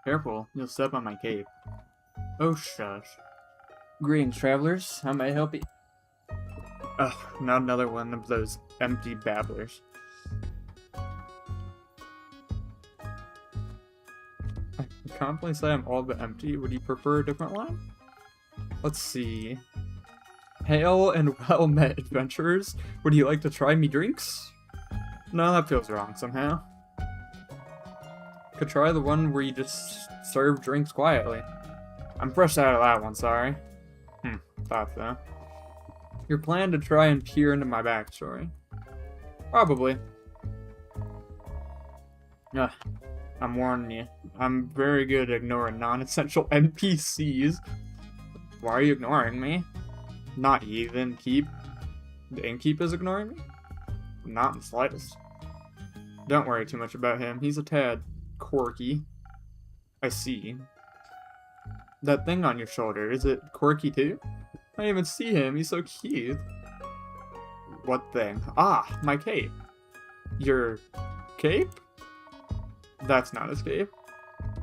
A: Careful, you'll step on my cape. Oh, shush. Greetings, travelers. How may I help you? Ugh, not another one of those empty babblers. I can confidently say I'm all but empty. Would you prefer a different line? Let's see. Hail and well met, adventurers. Would you like to try me drinks? No, that feels wrong somehow. Could try the one where you just serve drinks quietly. I'm fresh out of that one, sorry. Thought so. Your plan to try and peer into my backstory? Probably. Ugh, I'm warning you. I'm very good at ignoring non-essential NPCs. Why are you ignoring me? Not you, the Innkeep. The Innkeep is ignoring me? Not in the slightest. Don't worry too much about him. He's a tad quirky. I see. That thing on your shoulder, is it quirky too? I didn't even see him. He's so cute. What thing? Ah, my cape. Your cape? That's not his cape.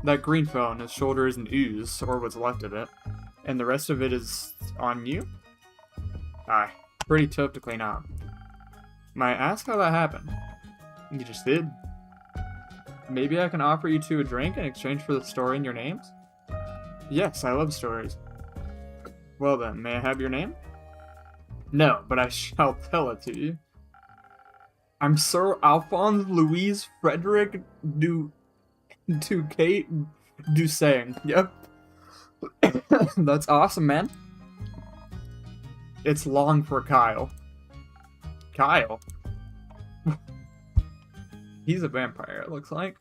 A: That green fell on his shoulder is an ooze, or what's left of it. And the rest of it is on you? Aye, pretty tough to clean up. Might I ask how that happened? You just did. Maybe I can offer you two a drink in exchange for the story in your names? Yes, I love stories. Well then, may I have your name? No, but I shall tell it to you. I'm Sir Alphonse Louise Frederick Kate Dusang. Yep. That's awesome, man. It's long for Kyle. Kyle? He's a vampire, it looks like.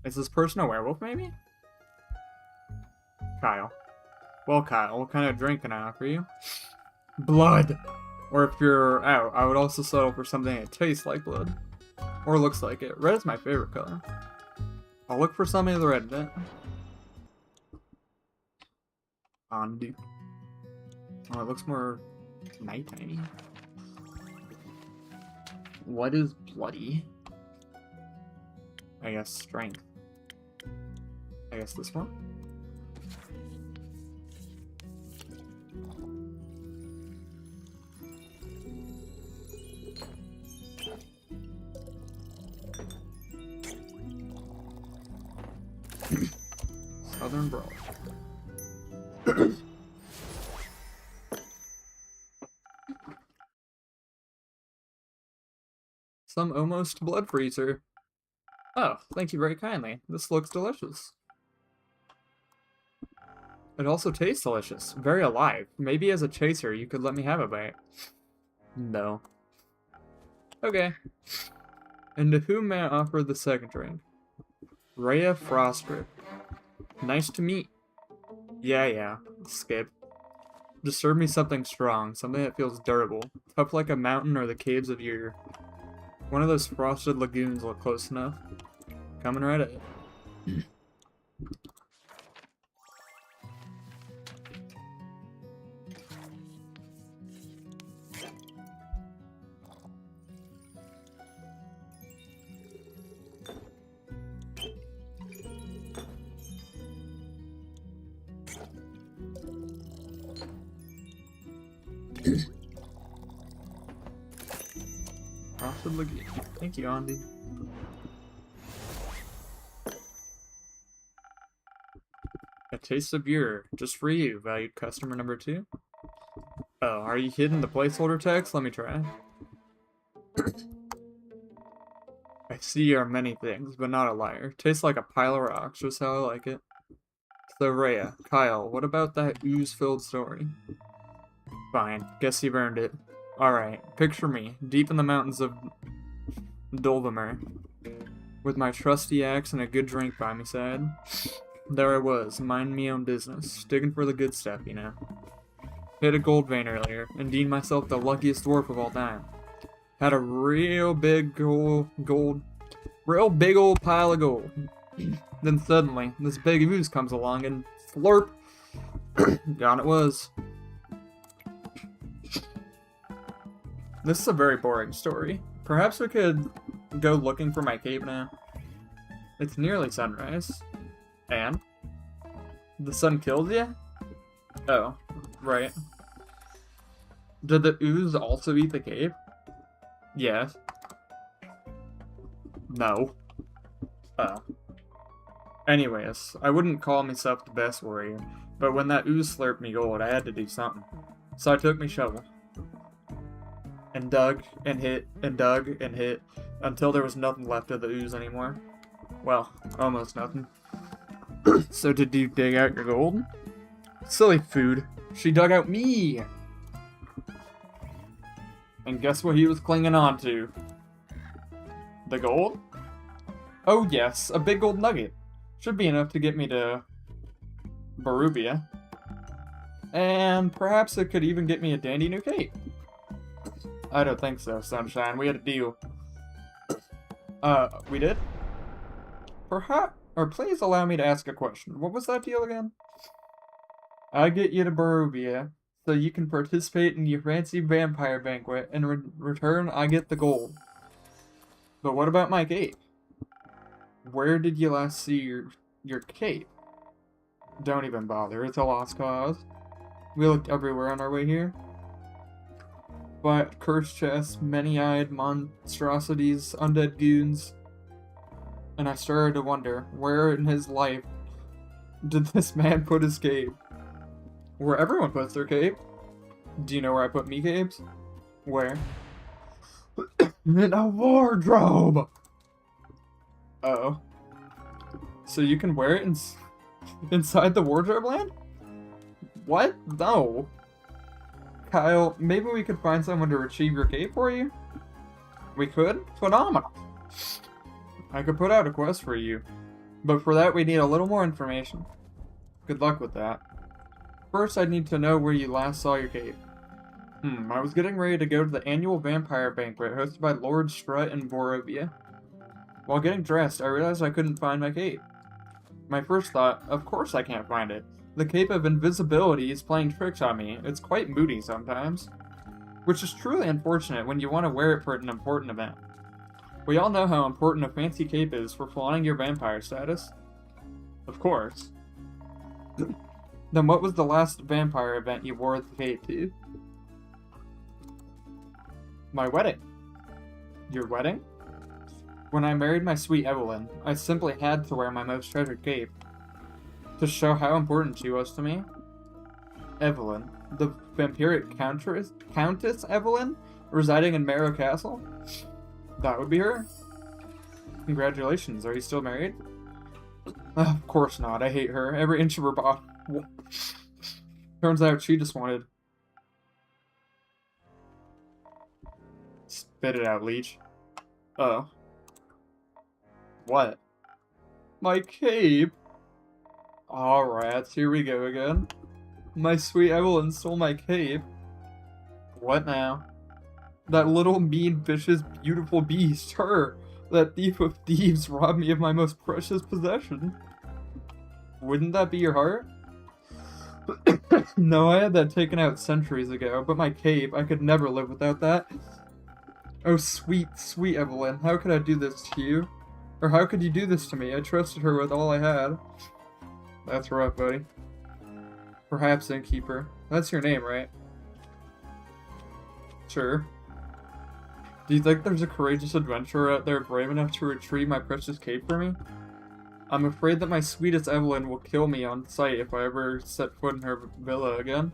A: Is this person a werewolf, maybe? Kyle. Well, Kyle, what kind of drink can I offer you? Blood! Or if you're out, I would also settle for something that tastes like blood. Or looks like it. Red is my favorite color. I'll look for something with red in it. Fondue. Oh, it looks more nighttime-y. What is bloody? I guess strength. I guess this one? Southern Brawl. Some almost blood freezer. Oh, thank you very kindly. This looks delicious. It also tastes delicious. Very alive. Maybe as a chaser, you could let me have a bite. No. Okay. And to whom may I offer the second drink? Rhea Frostrip. Nice to meet. Yeah. Skip. Just serve me something strong, something that feels durable. Tough like a mountain or the caves of Ur. One of those frosted lagoons look close enough. Coming right at it. Frosted lagoon. Thank you, Andy. A taste of Ur, just for you, valued customer number 2. Oh, are you hidden the placeholder text? Let me try. I see you are many things, but not a liar. Tastes like a pile of rocks, just how I like it. So Rhea, Kyle, what about that ooze-filled story? Fine, guess you've earned it. Alright, picture me, deep in the mountains of Dulvimer, with my trusty axe and a good drink by my side. There I was, minding me own business, digging for the good stuff, you know. Hit a gold vein earlier, and deemed myself the luckiest dwarf of all time. Had a real big old pile of gold. Then suddenly, this big ooze comes along and slurp, gone it was. This is a very boring story. Perhaps we could go looking for my cape now. It's nearly sunrise. And? The sun killed you? Oh, right. Did the ooze also eat the cape? Yes. No. Oh. Anyways, I wouldn't call myself the best warrior, but when that ooze slurped me gold, I had to do something. So I took me shovel. And dug, and hit, and dug, and hit, until there was nothing left of the ooze anymore. Well, almost nothing. So did you dig out your gold? Silly food. She dug out me! And guess what he was clinging on to? The gold? Oh yes, a big gold nugget. Should be enough to get me to Barubia. And perhaps it could even get me a dandy new cape. I don't think so, Sunshine. We had a deal. We did? Please allow me to ask a question. What was that deal again? I get you to Barubia, so you can participate in your fancy vampire banquet, and in return, I get the gold. But what about my cape? Where did you last see your cape? Don't even bother, it's a lost cause. We looked everywhere on our way here. But cursed chests, many-eyed monstrosities, undead goons. And I started to wonder, where in his life did this man put his cape? Where everyone puts their cape. Do you know where I put me capes? Where? In a wardrobe! Uh-oh. So you can wear it inside the wardrobe land? What? No. Kyle, maybe we could find someone to retrieve your cape for you? We could? Phenomenal. I could put out a quest for you, but for that we need a little more information. Good luck with that. First, I'd need to know where you last saw your cape. I was getting ready to go to the annual vampire banquet hosted by Lord Strut in Borovia. While getting dressed, I realized I couldn't find my cape. My first thought, of course I can't find it. The Cape of Invisibility is playing tricks on me. It's quite moody sometimes. Which is truly unfortunate when you want to wear it for an important event. We all know how important a fancy cape is for flaunting your vampire status. Of course. Then what was the last vampire event you wore the cape to? My wedding. Your wedding? When I married my sweet Evelyn, I simply had to wear my most treasured cape. To show how important she was to me. Evelyn. The vampiric Countess Evelyn? Residing in Marrow Castle? That would be her. Congratulations, are you still married? Of course not, I hate her. Every inch of her body. Turns out she just wanted... Spit it out, leech. Oh. What? My cape! Aw, rats, here we go again. My sweet Evelyn stole my cape. What now? That little mean vicious beautiful beast, her! That thief of thieves robbed me of my most precious possession. Wouldn't that be your heart? No, I had that taken out centuries ago, but my cape, I could never live without that. Oh, sweet, sweet Evelyn, how could I do this to you? Or how could you do this to me? I trusted her with all I had. That's rough, buddy. Perhaps Innkeeper. That's your name, right? Sure. Do you think there's a courageous adventurer out there brave enough to retrieve my precious cape for me? I'm afraid that my sweetest Evelyn will kill me on sight if I ever set foot in her villa again.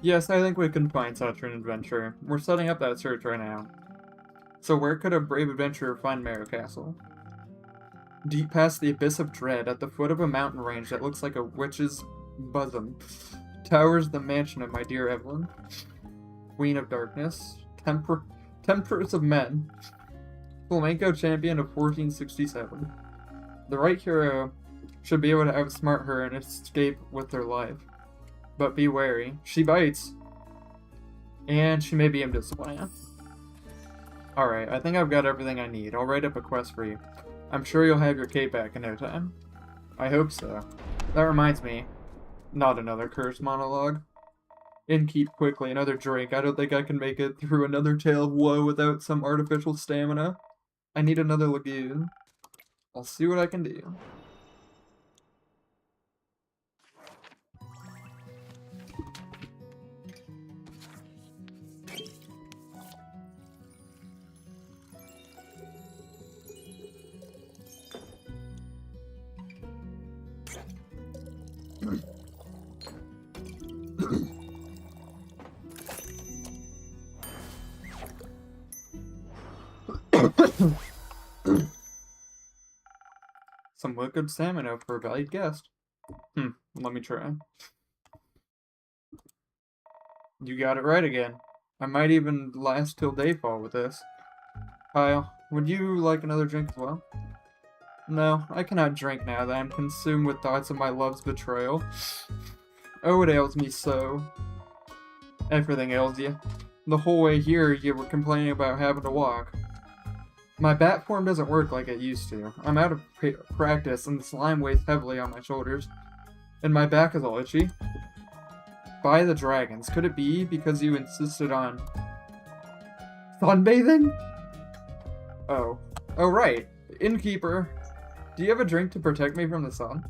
A: Yes, I think we can find such an adventurer. We're setting up that search right now. So where could a brave adventurer find Marrow Castle? Deep past the Abyss of Dread, at the foot of a mountain range that looks like a witch's bosom, towers the mansion of my dear Evelyn. Queen of Darkness, Temperance of Men, Flamenco champion of 1467. The right hero should be able to outsmart her and escape with their life. But be wary, she bites, and she may be indisciplined. Alright, I think I've got everything I need. I'll write up a quest for you. I'm sure you'll have your cape back in no time. I hope so. That reminds me. Not another cursed monologue. Innkeep quickly, another drink. I don't think I can make it through another tale of woe without some artificial stamina. I need another lagoon. I'll see what I can do. Some wicked stamina for a valued guest. Let me try. You got it right again. I might even last till dayfall with this. Kyle, would you like another drink as well? No, I cannot drink now that I am consumed with thoughts of my love's betrayal. Oh, it ails me so. Everything ails you. The whole way here, you were complaining about having to walk. My bat form doesn't work like it used to. I'm out of practice, and the slime weighs heavily on my shoulders. And my back is all itchy. By the dragons, could it be because you insisted on... sunbathing? Oh. Oh, right. Innkeeper. Do you have a drink to protect me from the sun?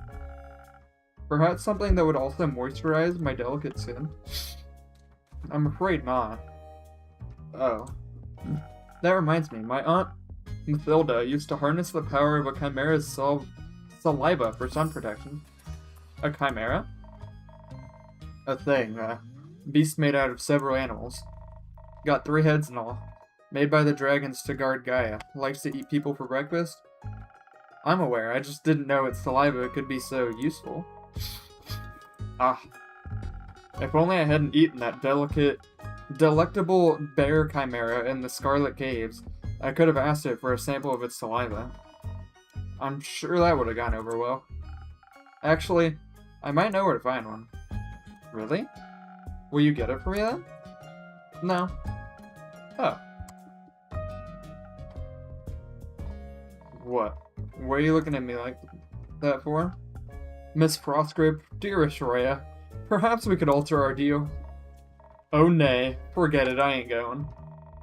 A: Perhaps something that would also moisturize my delicate skin? I'm afraid not. Oh. That reminds me, my aunt Mathilda used to harness the power of a chimera's saliva for sun protection. A chimera? A thing, beast made out of several animals. Got 3 heads and all. Made by the dragons to guard Gaia. Likes to eat people for breakfast. I'm aware, I just didn't know its saliva could be so useful. Ah. If only I hadn't eaten that delectable bear chimera in the Scarlet Caves, I could have asked it for a sample of its saliva. I'm sure that would have gone over well. Actually, I might know where to find one. Really? Will you get it for me then? No. Oh. What? What are you looking at me like that for? Miss Frostgrip, dearest Rhea, perhaps we could alter our deal. Oh nay, forget it, I ain't going.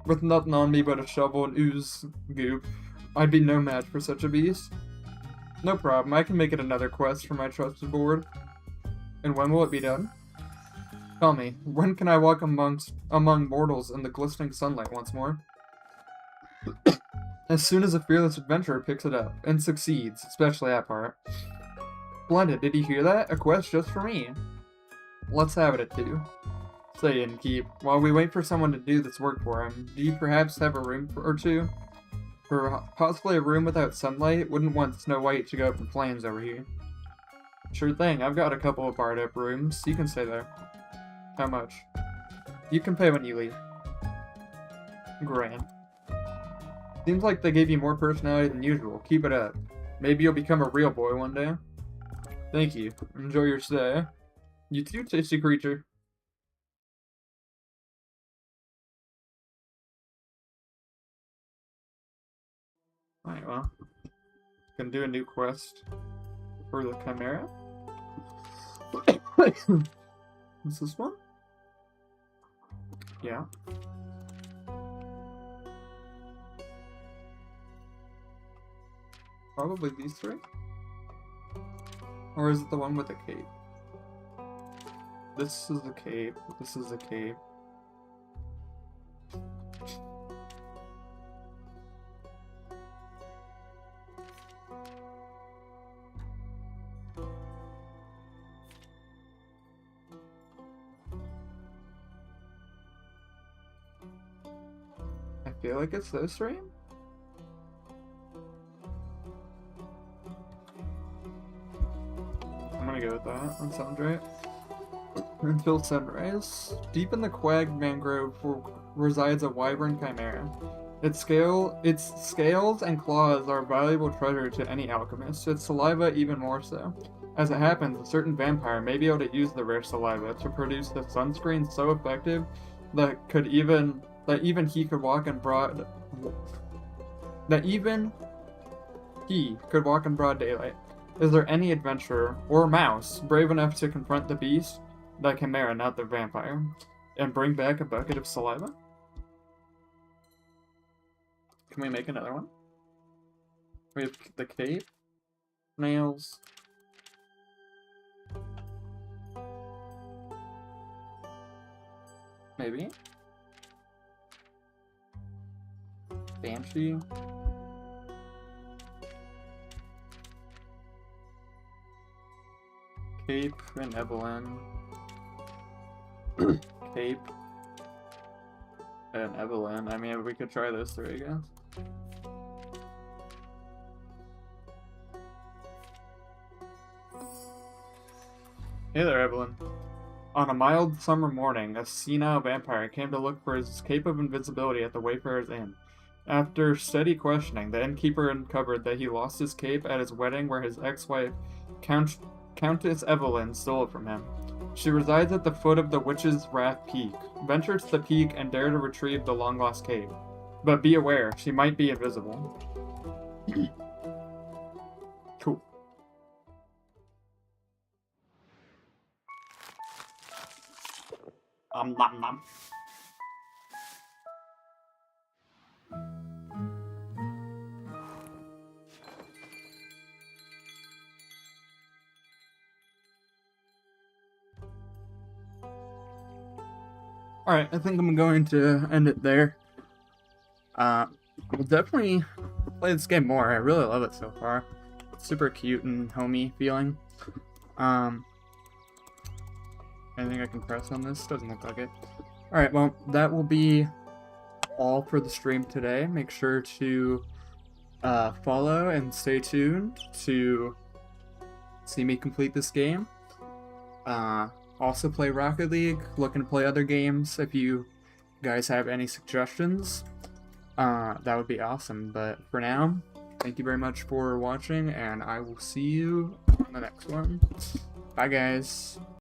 A: With nothing on me but a shovel and ooze goop, I'd be no match for such a beast. No problem, I can make it another quest for my trusted board. And when will it be done? Tell me, when can I walk among mortals in the glistening sunlight once more? As soon as a fearless adventurer picks it up, and succeeds, especially that part. Splendid, did you hear that? A quest just for me. Let's have it at 2. Say Innkeep, while we wait for someone to do this work for him, do you perhaps have a room or two? For possibly a room without sunlight? Wouldn't want Snow White to go up in flames over here. Sure thing. I've got a couple of barred up rooms. You can stay there. How much? You can pay when you leave. Grand. Seems like they gave you more personality than usual. Keep it up. Maybe you'll become a real boy one day. Thank you. Enjoy your stay. You too, tasty creature. Alright, well. Gonna do a new quest for the Chimera. What's this one? Yeah. Probably these three? Or is it the one with the cape? This is the cape. This is the cape. I feel like it's those three? I'm gonna go with that. That sounds right. Until sunrise. Deep in the quag mangrove resides a wyvern chimera. Its scales and claws are a valuable treasure to any alchemist. Its saliva even more so. As it happens, a certain vampire may be able to use the rare saliva to produce the sunscreen so effective that even he could walk in broad daylight. Is there any adventurer or mouse brave enough to confront the beast, the chimera, not the vampire, and bring back a bucket of saliva? Can we make another one? We have the cape, nails. Maybe. Banshee. Cape and Evelyn. Cape and Evelyn. I mean, we could try those three, I guess. Hey there, Evelyn. On a mild summer morning, a senile vampire came to look for his cape of invisibility at the Wayfarer's Inn. After steady questioning, the innkeeper uncovered that he lost his cape at his wedding where his ex-wife, Countess Evelyn, stole it from him. She resides at the foot of the Witch's Wrath Peak. Venture to the peak and dare to retrieve the long-lost cape. But be aware, she might be invisible. Cool. Nom nom. Alright, I think I'm going to end it there. We'll definitely play this game more. I really love it so far. It's super cute and homey feeling. Anything I can press on this? Doesn't look like it. Alright, well, that will be all for the stream today. Make sure to follow and stay tuned to see me complete this game. Also play Rocket League, looking to play other games. If you guys have any suggestions, that would be awesome. But for now, thank you very much for watching, and I will see you on the next one. Bye, guys.